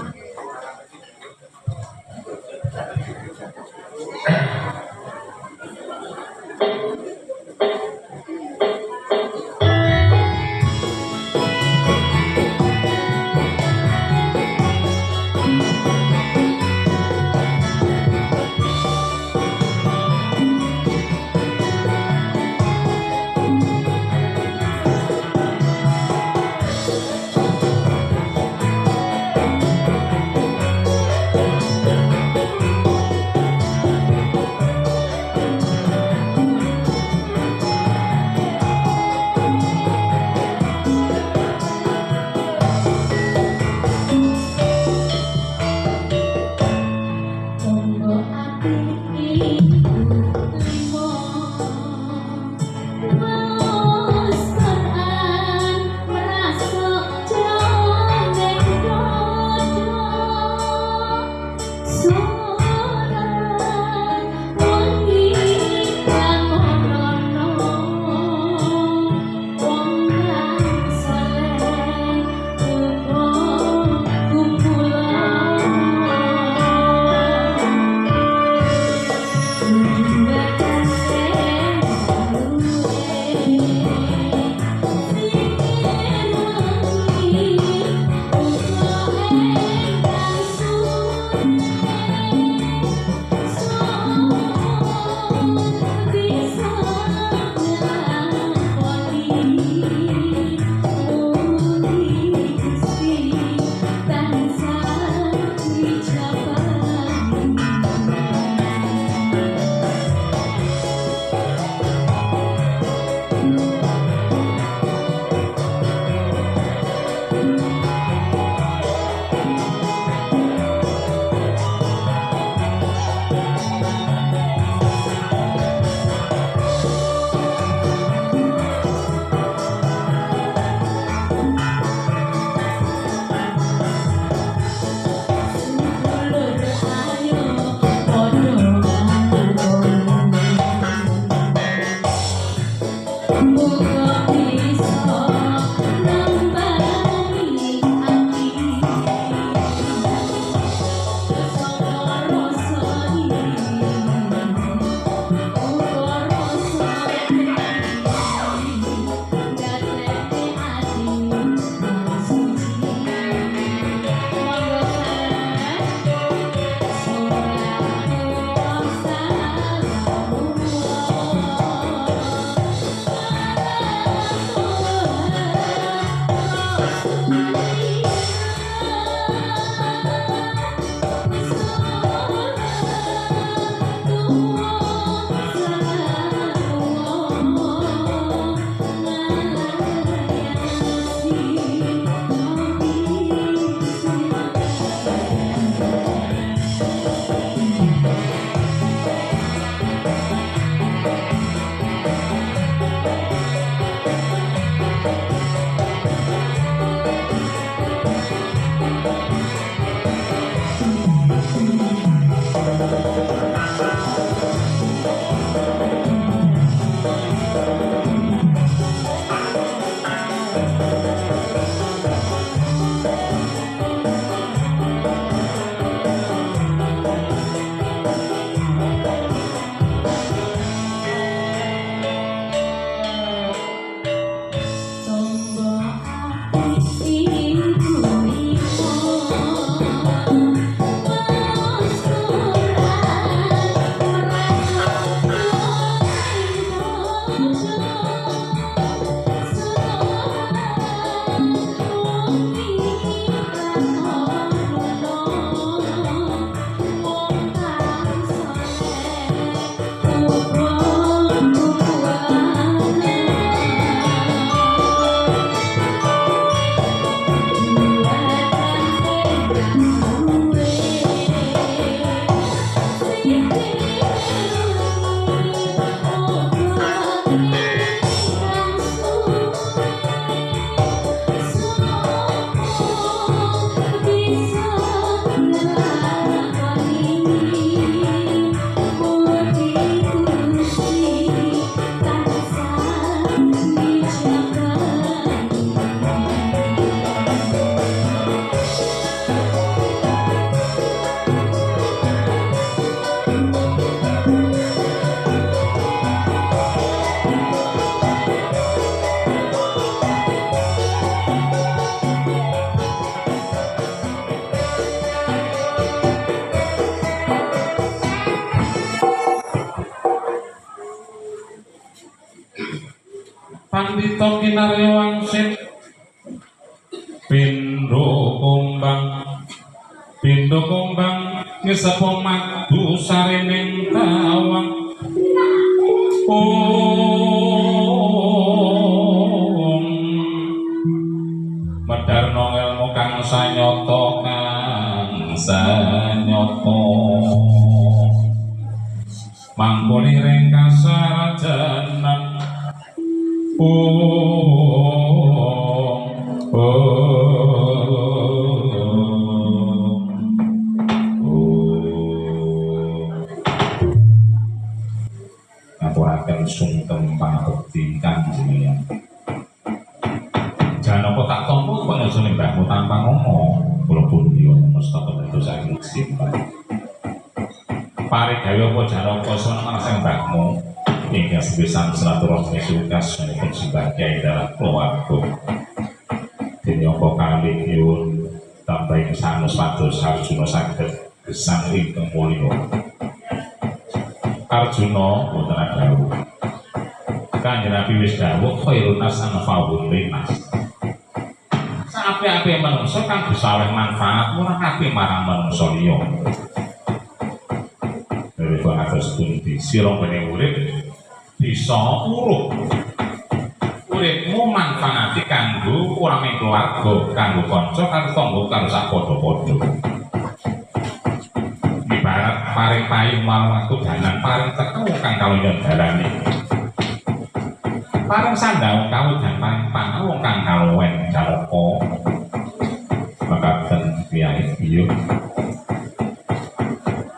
pandhita kinarya wangsit pindha kumbang ngesepo madu sarining tawang Om Medarno ilmu kang sanyata mangkuni ring kasarajanan ngaturaken sungkem pangabekti kanjenengan Janaka tak tampa panjenengan mbahmu tanpa ngomong kula pundi wonten mestaka dados saking simpan pare gawe apa Janaka seneng sing mbahmu ingkang sepisan silaturahmi sukas menipun simbah Kyai dalam keluarga denyapa kalih nyuwun tambahin sanus pados Arjuna saged gesang ingkang mulya Arjuna boten dawuh Kanjeng Nabi wis dawuh khairun nas anfa'un linnas sapi-api manungsa kang bisa oleh manfaat murah kabeh marang manungsa liya dari pangatos pundi sira bene urip bisa uruh uripmu manfaati kanggo urame keluarga kanggo kanca karo tangga karo sak padha-padha ibarat paring payung marang aku dalan paring teko kang kalonyon dalane paring sandang kawu dan paring pangawu kang kaluen Janaka makaten Kyai iya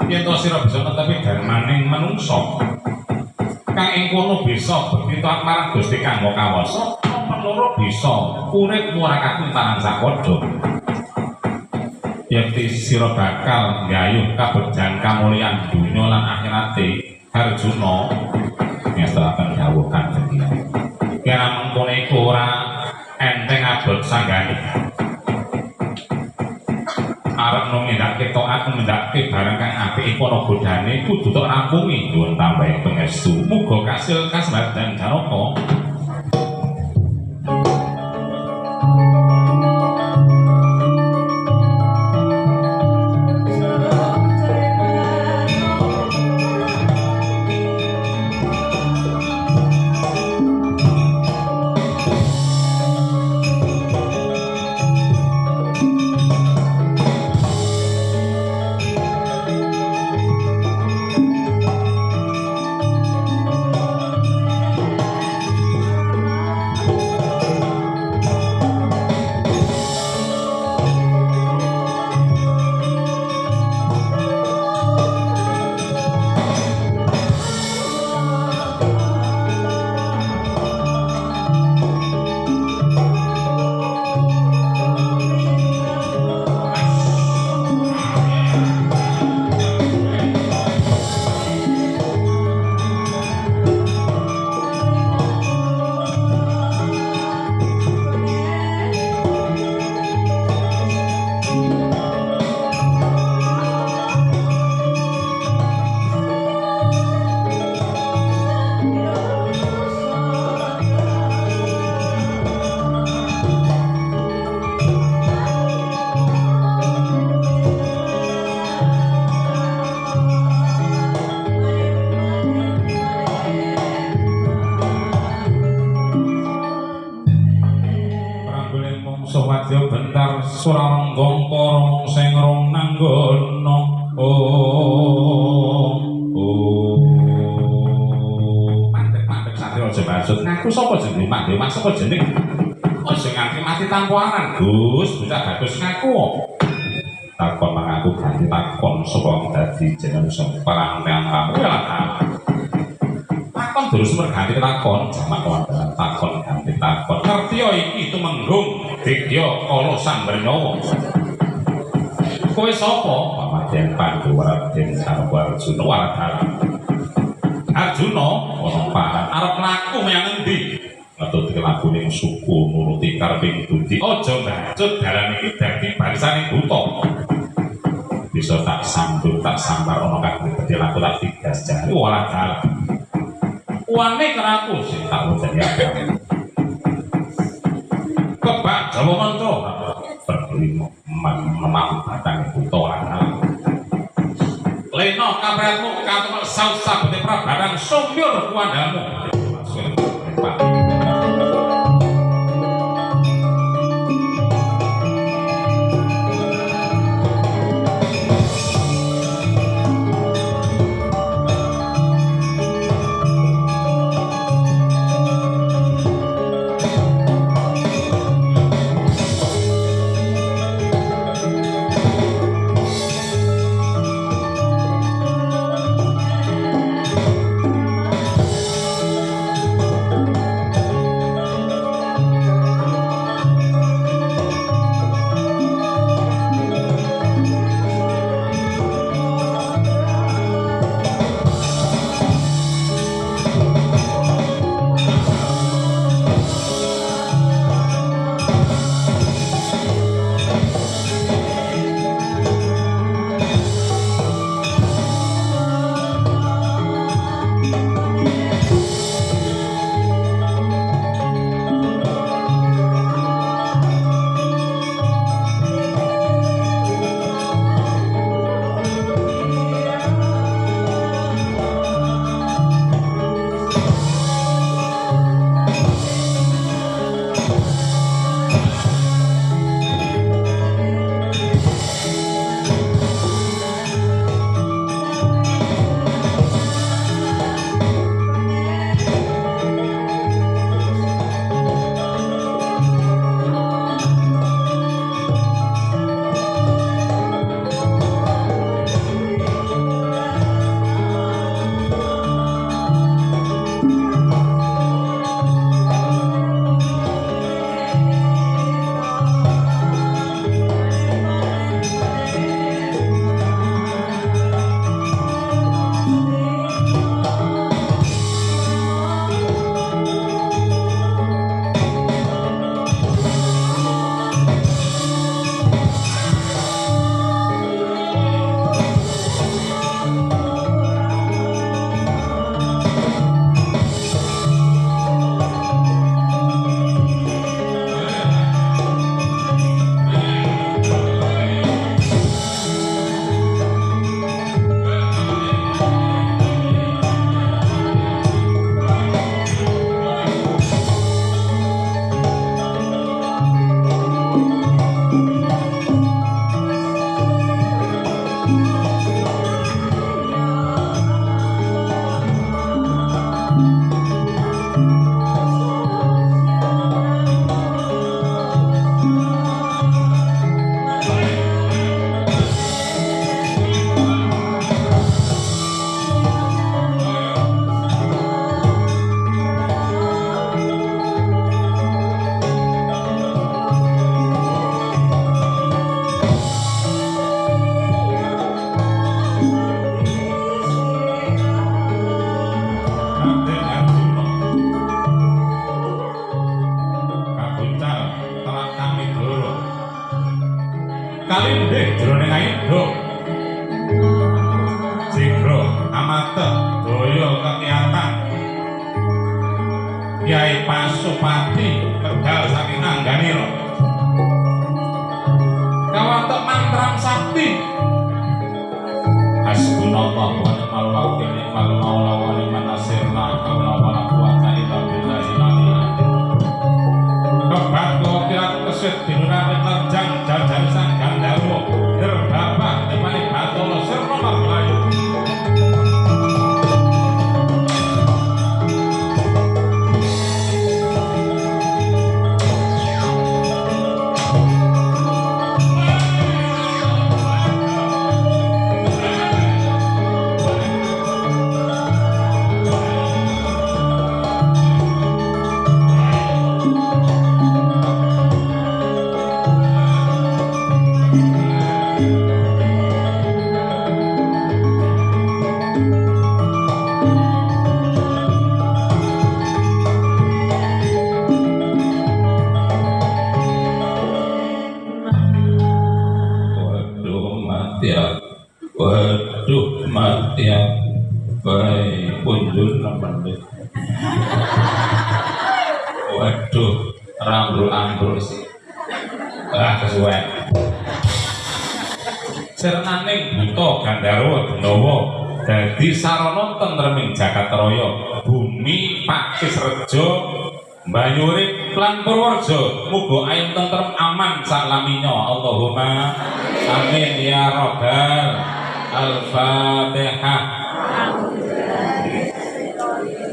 yen to sira bisa netepi darmaning manungsa kang ing kono bisa bekti marang Gusti kanggo kawasa nomor loro bisa urip murakake marang sapadha yen sira bakal nggayuh kabegjan kamulyan donya lan akhirate Arjuna ngestakaken dawuh Kanjeng Kyai kira mengkono iku ora enteng abot sanggane arep numindake taat numindake barang kang apik iku ana godane kudu tok rampungi nyuwun tambahi pangestu muga kasil kasembadan Janaka Sowadya bentar surangga para sing rong nanggono mandek-mandek satya aja maksud ngaku sapa jenenge mandek mas sapa jeneng aja nganti mati tanpa aran Gus bocah bagus ngaku takon mengaku ganti takon sapa dadi jeneng sing parang kamu ya takon terus merganti takon jamak wonten takon ganti takon ngerti yo iki tumenggung Dikya kala Sambernyawa kowe sapa Pamadyan Pandhawaradyan Sarwa Arjuna Waradara Arjuna ana paran arep laku menyang endi ngetut lakune suku nuruti kareping Gusti aja mbacut dalan iki dadi barisaning buta bisa tak sambut tak sambar ana kang dadi laku tak tigas jare Waradara wane keraku sing tak wujud ya kebak Jawa manca berdiri memang batang buta lanang leno kapretmu katemel saus sabete prabaran sumyur kuandalmu kalindih jroning aindha sigra amata daya kekiatan Kyai Pasupati medal saking angganira kawatek mantram sakti hasbunallah wa ni'mal wakil ni'mal maula wa ni'man nasir la haula wa la quwata illa billahi kebat kokiat kesit dinurane terjang jajan sang gandharwa derbabah temani batara sirna marlayu waduh mati ya baik punjul namanya waduh rambruk-ambruk sih. Kesuwen. Sernaning buta Gandharwa Benawa dadi sarana tentreming Jagatraya, bumi Pakis Reja Mbayurip lan Purworejo muga ayem tentrem aman saklaminya. Allahumma amin ya rabbal al-fatihah.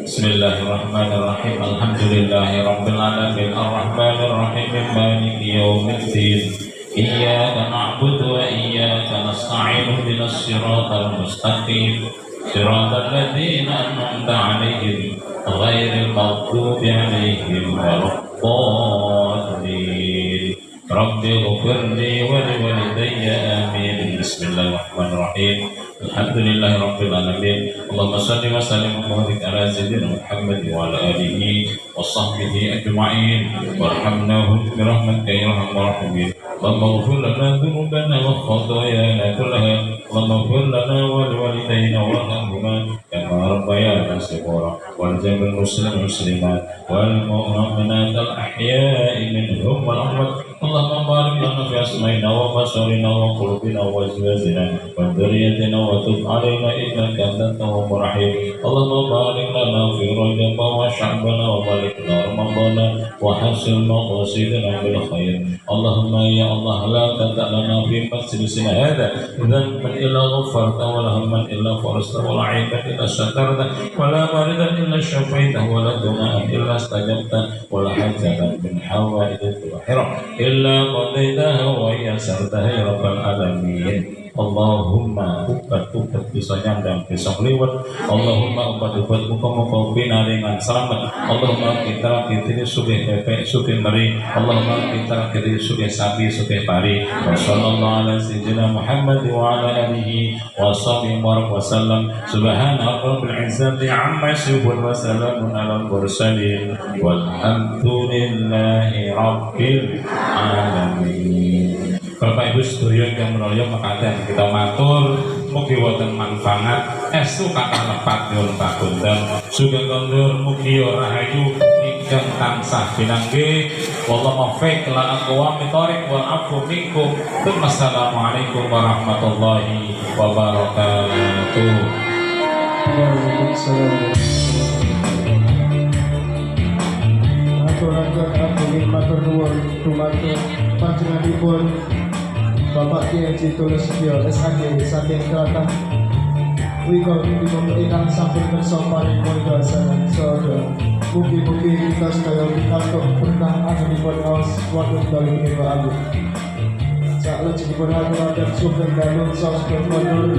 Bismillahirrahmanirrahim. Alhamdulillahi rabbil alamin arrahmanir rahim maliki yaumiddin. Iyyaka na'budu wa iyyaka nasta'in ihdinas siratal mustaqim siratal ladzina an'amta 'alaihim ghairil maghdubi 'alaihim waladdallin. Rabbi ighfirli wa liwalidayya amin. Bismillahirrahmanirrahim. Alhamdulillahi rabbil alamin. Allahumma shalli wa sallim wa barik ala sayyidina Muhammad wa ala alihi wa sahbihi ajma'in. Warhamnahum bi rahmatika ya arhamar rahimin. اللهم اغفر لنا ذنوبنا وخطايانا كلها. اللهم اغفر لنا ولوالدينا وارحمهما كما ربيانا صغارا. والجميع المسلمين والمسلمات والمؤمنات الاحياء منهم والاموات. اللهم بارك لنا في اسمائنا وبصرنا وقلوبنا وازواجنا وذريتنا وتب علينا انك انت التواب الرحيم. اللهم بارك لنا في رجب وشعبان وبلغنا رمضان وحسن مقاصدنا بالخير. اللهم يا الله لا تدع لنا في مجلسنا هذا ذنبا الا غفرته ولا هما الا فرجته ولا عيبا الا سترته ولا مريضا الا شفيته ولا دماء الا استجبته ولا حاجه من حوائج الاخره الا قضيتها ويسرتها يا رب العالمين. Allahumma ubat-ubat bisa nyandang bisa liwat. Allahumma ubat-ubat muka-muka pinaringan selamat. Allahumma kita kitini sugih bebek sugih meri. Allahumma kita kitini sugih sapi sugih pari. Wa sallallahu ala sayyidina Muhammad wa ala alihi wa sahbihi wa sallam. Subhana rabbil izzati amma yasifun wa salamun alal mursalin walhamdulillahi rabbil alamin. Bapak Ibu sedaya ingkang menawi mekaten kita matur mugi wonten manfaat estu kathah lepat nyuwun pakunten sugeng kondur mugi rahayu ingkang tansah pinanggih wallahu muwaffiq la aqwam thoriq wal afu minkum. Wassalamualaikum warahmatullahi wabarakatuh. Waalaikumsalam. Matur nuwun dumateng panjenenganipun Bapak Kiai Haji Tulus Setyo SHG saking Tlatah Wiko ingkang sampun kersa paring moga sareng saha. Mugi-mugi kita sedaya pikantuk berkah anginipun aos wonten dalem menika agung. Saklajengipun aturaken sugeng dalem saos kondur.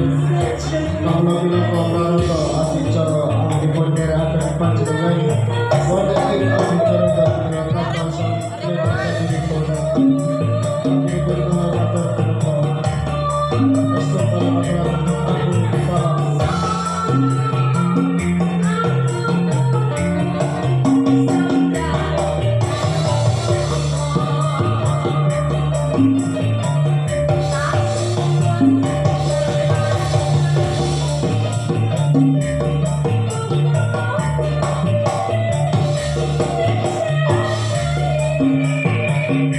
Kawula pinangka karo adicara anginipun nderekaken panjenengan wonten ing adicara dalem kapal sang Thank you.